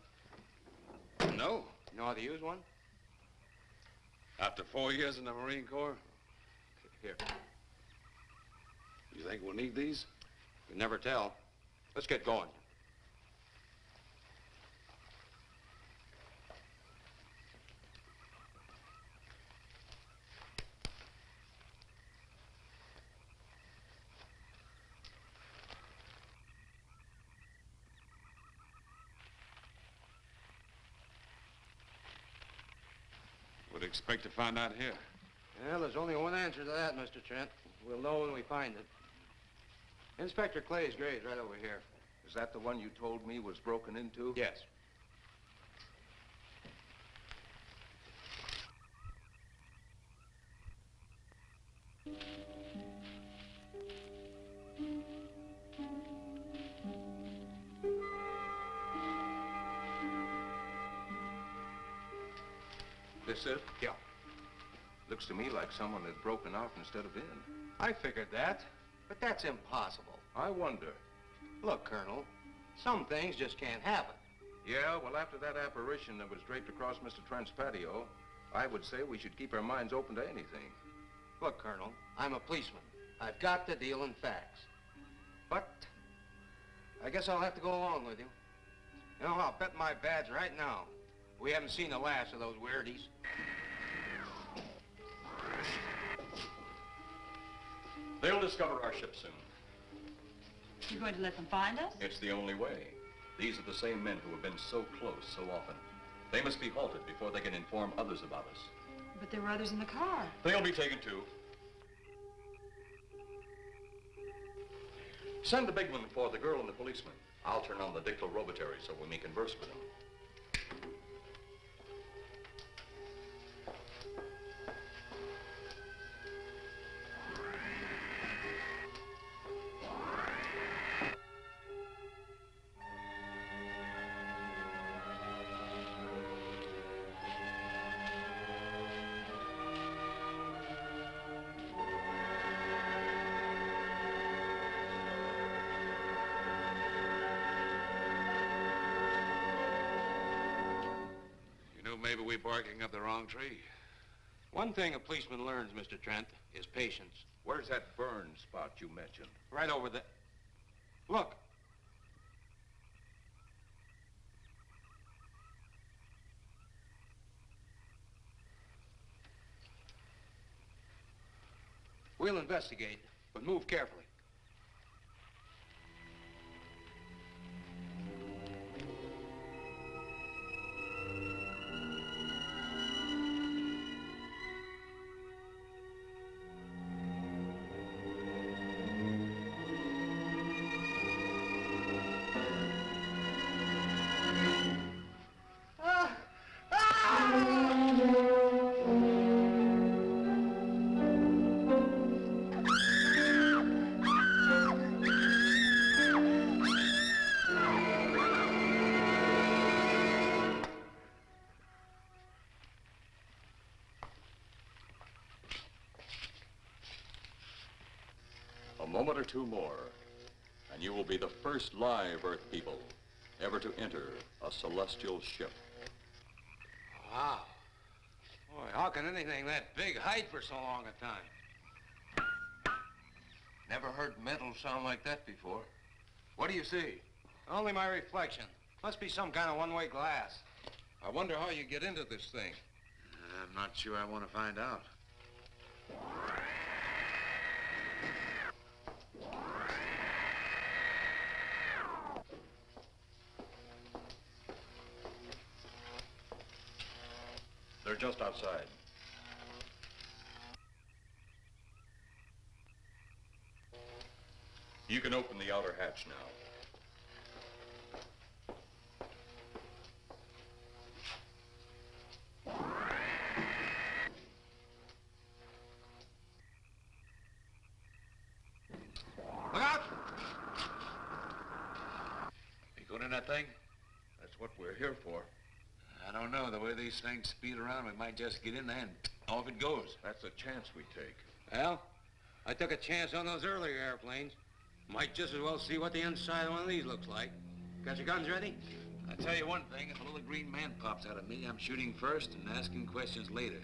No. You know how to use one? After 4 years in the Marine Corps? Here. You think we'll need these? You can never tell. Let's get going. expect to find out here? Well, there's only one answer to that, Mr. Trent. We'll know when we find it. Inspector Clay's grave's right over here. Is that the one you told me was broken into? Yes. This it? Yeah. Looks to me like someone had broken out instead of in. I figured that, but that's impossible. I wonder. Look, Colonel, some things just can't happen. Yeah, well, after that apparition that was draped across Mr. Trent's patio, I would say we should keep our minds open to anything. Look, Colonel, I'm a policeman. I've got to deal in facts. But I guess I'll have to go along with you. You know, I'll bet my badge right now we haven't seen the last of those weirdies. They'll discover our ship soon. You're going to let them find us? It's the only way. These are the same men who have been so close so often. They must be halted before they can inform others about us. But there were others in the car. They'll be taken too. Send the big one for the girl and the policeman. I'll turn on the dictorobatary so we may converse with them. Maybe we're barking up the wrong tree. One thing a policeman learns, Mr. Trent, is patience. Where's that burn spot you mentioned? Right over there. Look. We'll investigate, but move carefully. A moment or two more, and you will be the first live Earth people ever to enter a celestial ship. Wow. Boy, how can anything that big hide for so long a time? Never heard metal sound like that before. What do you see? Only my reflection. Must be some kind of one-way glass. I wonder how you get into this thing. I'm not sure I want to find out. They're just outside. You can open the outer hatch now. Look out! You going in that thing? That's what we're here for. I don't know. The way these things speed around, we might just get in there and off it goes. That's a chance we take. Well, I took a chance on those earlier airplanes. Might just as well see what the inside of one of these looks like. Got your guns ready? I'll tell you one thing. If a little green man pops out of me, I'm shooting first and asking questions later.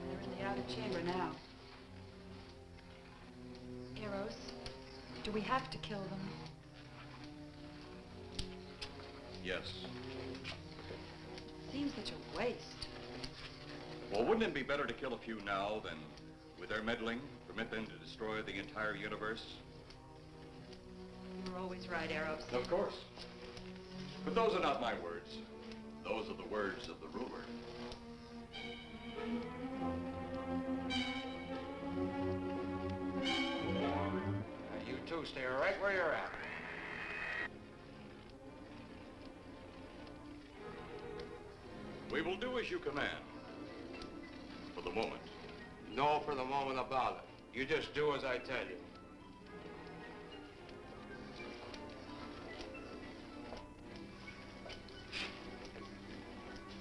They're in the outer chamber now. Eros, do we have to kill them? Yes. Seems such a waste. Well, wouldn't it be better to kill a few now than, with their meddling, permit them to destroy the entire universe? You were always right, Arrows. Of course. But those are not my words. Those are the words of the rumor. You two stay right where you're at. We will do as you command. For the moment. No for the moment about it. You just do as I tell you.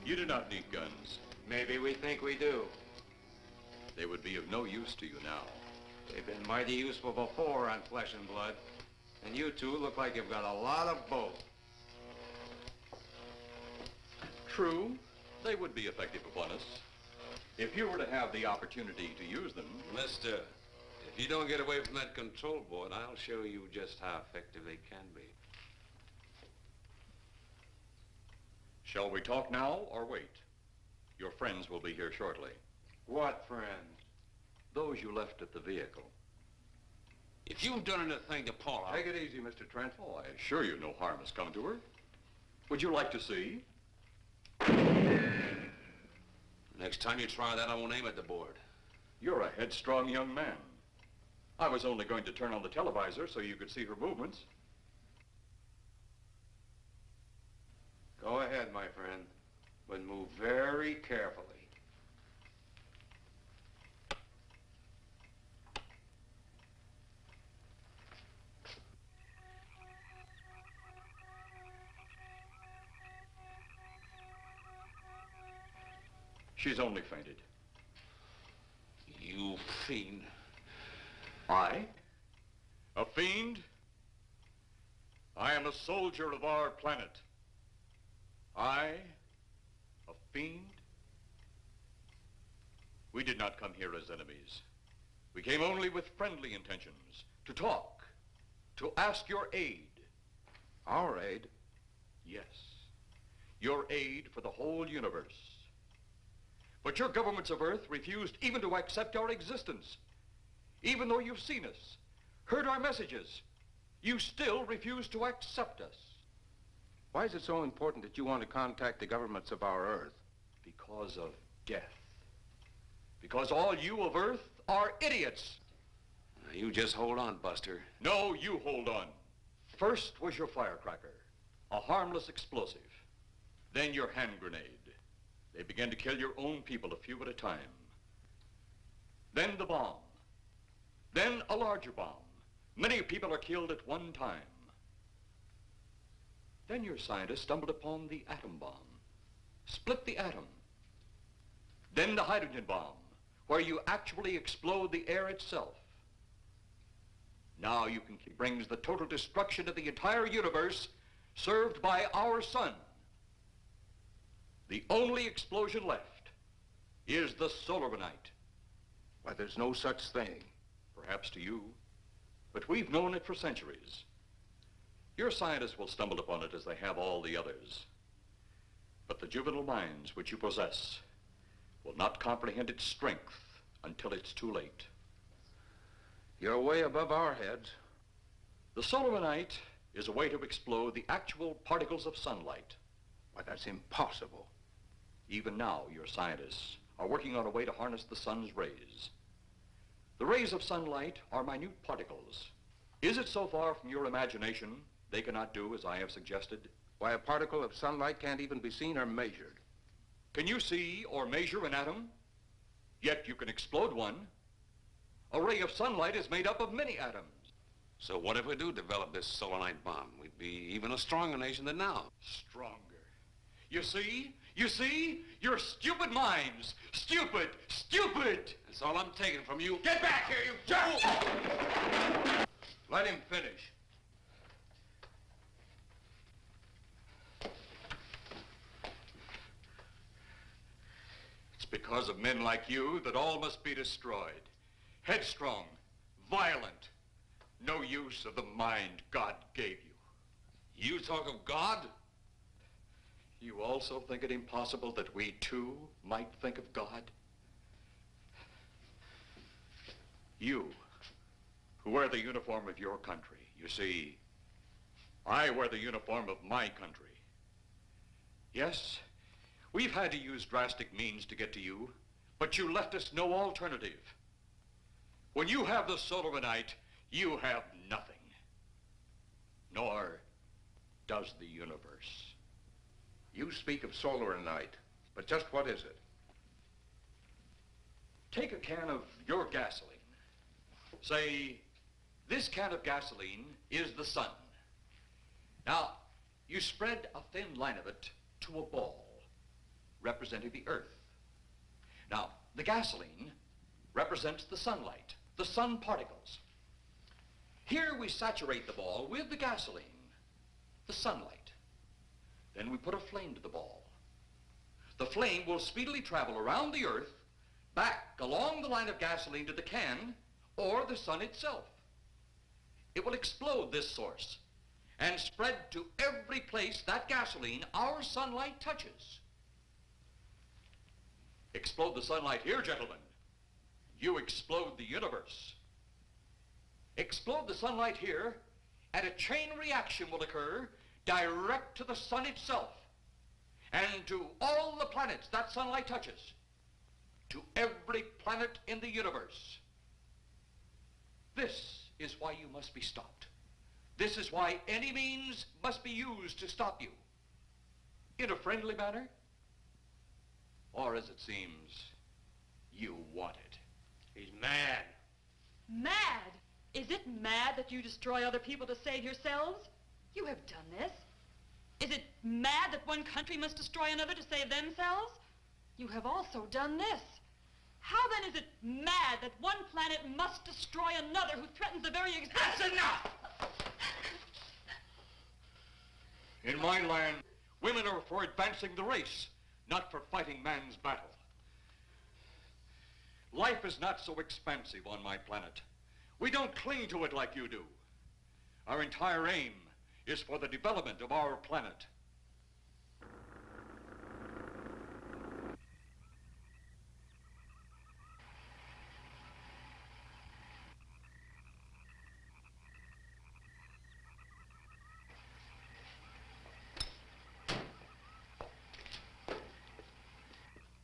You do not need guns. Maybe we think we do. They would be of no use to you now. They've been mighty useful before on flesh and blood. And you two look like you've got a lot of both. True, they would be effective upon us. If you were to have the opportunity to use them... Mister, if you don't get away from that control board, I'll show you just how effective they can be. Shall we talk now or wait? Your friends will be here shortly. What friends? Those you left at the vehicle. If you've done anything to Paula... Take it easy, Mr. Trent. Oh, I assure you no harm has come to her. Would you like to see? Next time you try that, I won't aim at the board. You're a headstrong young man. I was only going to turn on the televisor so you could see her movements. Go ahead, my friend, but move very carefully. She's only fainted. You fiend. I? A fiend? I am a soldier of our planet. I? A fiend? We did not come here as enemies. We came only with friendly intentions, to talk, to ask your aid. Our aid? Yes, your aid for the whole universe. But your governments of Earth refused even to accept our existence. Even though you've seen us, heard our messages, you still refuse to accept us. Why is it so important that you want to contact the governments of our Earth? Because of death. Because all you of Earth are idiots. Now, you just hold on, Buster. No, you hold on. First was your firecracker, a harmless explosive. Then your hand grenade. They began to kill your own people a few at a time. Then the bomb. Then a larger bomb. Many people are killed at one time. Then your scientists stumbled upon the atom bomb. Split the atom. Then the hydrogen bomb, where you actually explode the air itself. Now you can brings the total destruction of the entire universe served by our sun. The only explosion left is the solarmanite. Why, there's no such thing. Perhaps to you, but we've known it for centuries. Your scientists will stumble upon it as they have all the others. But the juvenile minds which you possess will not comprehend its strength until it's too late. You're way above our heads. The solarmanite is a way to explode the actual particles of sunlight. Why, that's impossible. Even now, your scientists are working on a way to harness the sun's rays. The rays of sunlight are minute particles. Is it so far from your imagination they cannot do as I have suggested? Why, a particle of sunlight can't even be seen or measured. Can you see or measure an atom? Yet you can explode one. A ray of sunlight is made up of many atoms. So what if we do develop this solarite bomb? We'd be even a stronger nation than now. Stronger. You see? You see? Your stupid minds. Stupid! Stupid! That's all I'm taking from you. Get back here, you fool! Let him finish. It's because of men like you that all must be destroyed. Headstrong, violent, no use of the mind God gave you. You talk of God? You also think it impossible that we too might think of God? You, who wear the uniform of your country, you see, I wear the uniform of my country. Yes, we've had to use drastic means to get to you, but you left us no alternative. When you have the Solarite, you have nothing. Nor does the universe. You speak of Solarite, but just what is it? Take a can of your gasoline. Say, this can of gasoline is the sun. Now, you spread a thin line of it to a ball, representing the Earth. Now, the gasoline represents the sunlight, the sun particles. Here we saturate the ball with the gasoline, the sunlight. Then we put a flame to the ball. The flame will speedily travel around the Earth, back along the line of gasoline to the can, or the sun itself. It will explode this source and spread to every place that gasoline, our sunlight, touches. Explode the sunlight here, gentlemen. You explode the universe. Explode the sunlight here, and a chain reaction will occur direct to the sun itself and to all the planets that sunlight touches, to every planet in the universe. This is why you must be stopped. This is why any means must be used to stop you. In a friendly manner, or as it seems, you want it. He's mad. Mad? Is it mad that you destroy other people to save yourselves? You have done this. Is it mad that one country must destroy another to save themselves? You have also done this. How then is it mad that one planet must destroy another who threatens the very existence? That's enough! In my land, women are for advancing the race, not for fighting man's battle. Life is not so expansive on my planet. We don't cling to it like you do. Our entire aim is for the development of our planet.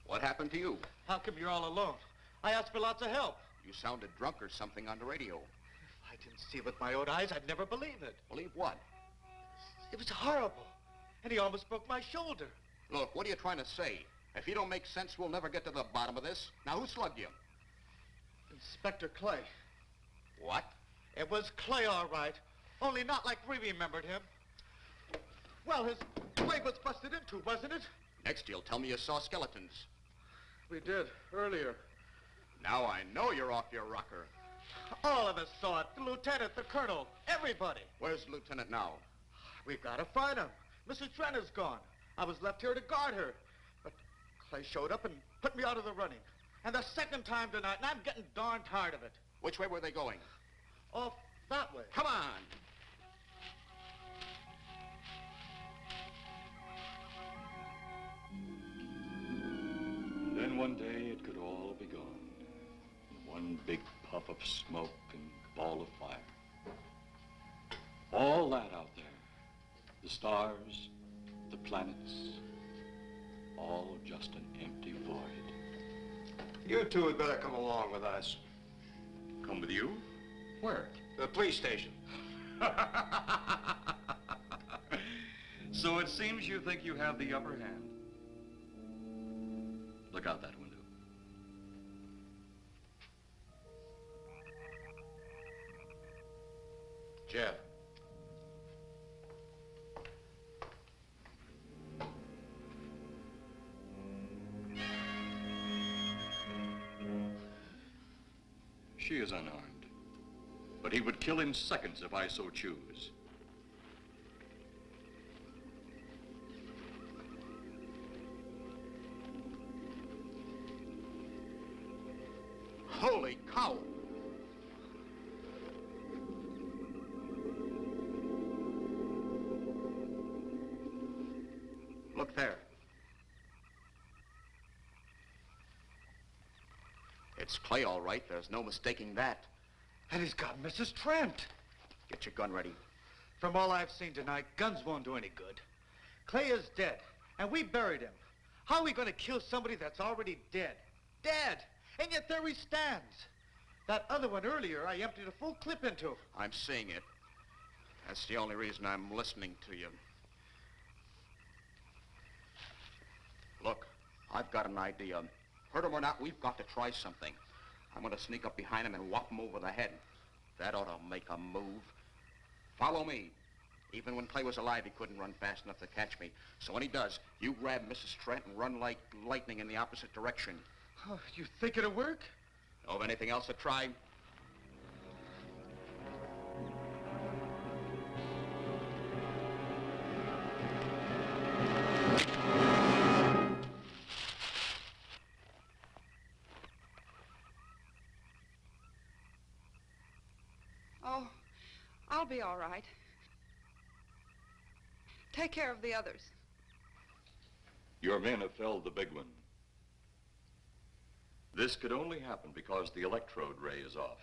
What happened to you? How come you're all alone? I asked for lots of help. You sounded drunk or something on the radio. If I didn't see it with my own eyes, I'd never believe it. Believe what? It was horrible. And he almost broke my shoulder. Look, what are you trying to say? If you don't make sense, we'll never get to the bottom of this. Now, who slugged you? Inspector Clay. What? It was Clay, all right. Only not like we remembered him. Well, his wig was busted into, wasn't it? Next, you'll tell me you saw skeletons. We did, earlier. Now I know you're off your rocker. All of us saw it. The lieutenant, the colonel, everybody. Where's the lieutenant now? We've got to find him. Mrs. Trent is gone. I was left here to guard her. But Clay showed up and put me out of the running. And the second time tonight, and I'm getting darn tired of it. Which way were they going? Off that way. Come on. Then one day it could all be gone. One big puff of smoke and ball of fire. All that out there, the stars, the planets, all just an empty void. You two had better come along with us. Come with you? Where? The police station. So it seems you think you have the upper hand. Look out that window. Jeff. She is unarmed, but he would kill in seconds if I so choose. Holy cow! Look there. It's Clay, all right. There's no mistaking that. And he's got Mrs. Trent. Get your gun ready. From all I've seen tonight, guns won't do any good. Clay is dead, and we buried him. How are we going to kill somebody that's already dead? Dead! And yet there he stands. That other one earlier, I emptied a full clip into. I'm seeing it. That's the only reason I'm listening to you. Look, I've got an idea. Hurt him or not, we've got to try something. I'm going to sneak up behind him and whop him over the head. That ought to make a move. Follow me. Even when Clay was alive, he couldn't run fast enough to catch me. So when he does, you grab Mrs. Trent and run like lightning in the opposite direction. Oh, you think it'll work? Know of anything else to try? Oh, I'll be all right. Take care of the others. Your men have felled the big one. This could only happen because the electrode ray is off.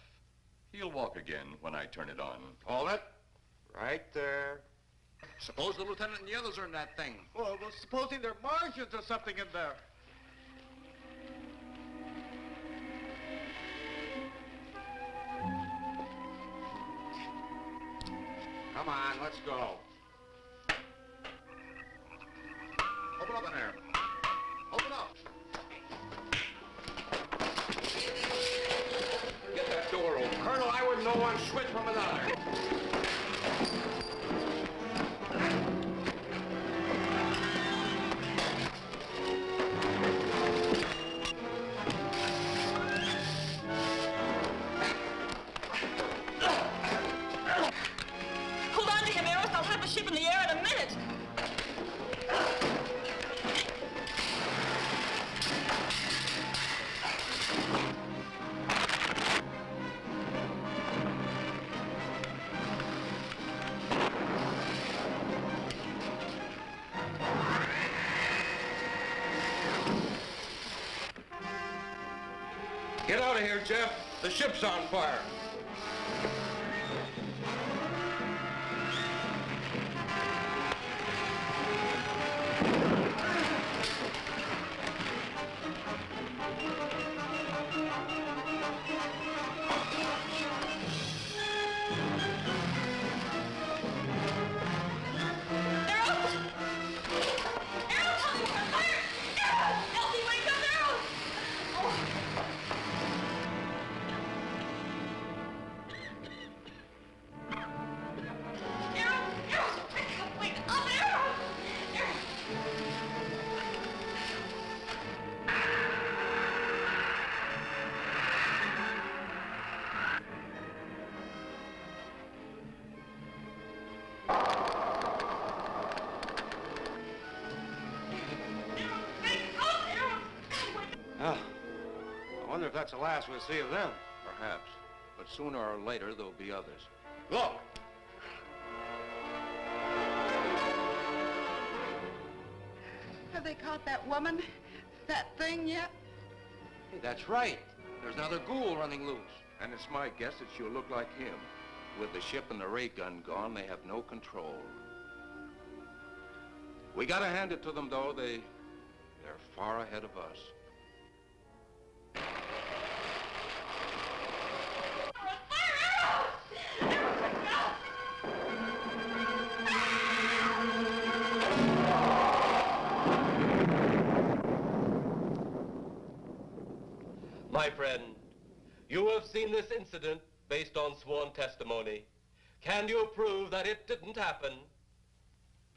He'll walk again when I turn it on. Hold it. Right there. Suppose the lieutenant and the others are in that thing. Well, supposing there are Martians or something in there. Come on, let's go. Open up in there. Open up. Get that door open. Colonel, I wouldn't know one switch from another. Hold on to him, Eros. I'll have the ship in the air in a minute. Get out of here, Jeff. The ship's on fire. Oh, I wonder if that's the last we'll see of them. Perhaps. But sooner or later, there'll be others. Look! Have they caught that woman? That thing yet? Hey, that's right. There's another ghoul running loose. And it's my guess that she'll look like him. With the ship and the ray gun gone, they have no control. We gotta hand it to them, though. They're far ahead of us. My friend, you have seen this incident based on sworn testimony. Can you prove that it didn't happen?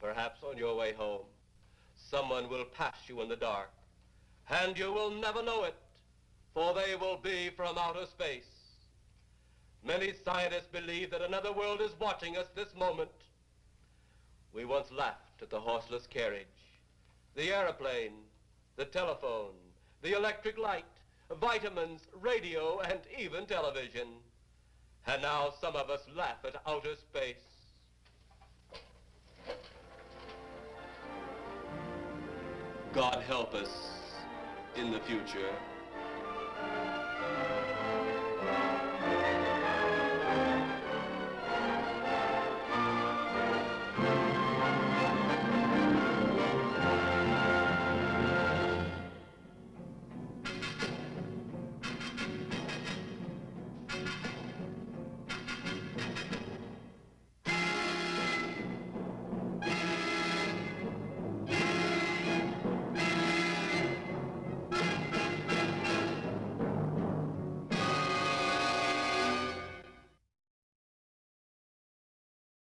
Perhaps on your way home, someone will pass you in the dark, and you will never know it, for they will be from outer space. Many scientists believe that another world is watching us this moment. We once laughed at the horseless carriage, the airplane, the telephone, the electric light, vitamins, radio, and even television. And now some of us laugh at outer space. God help us in the future.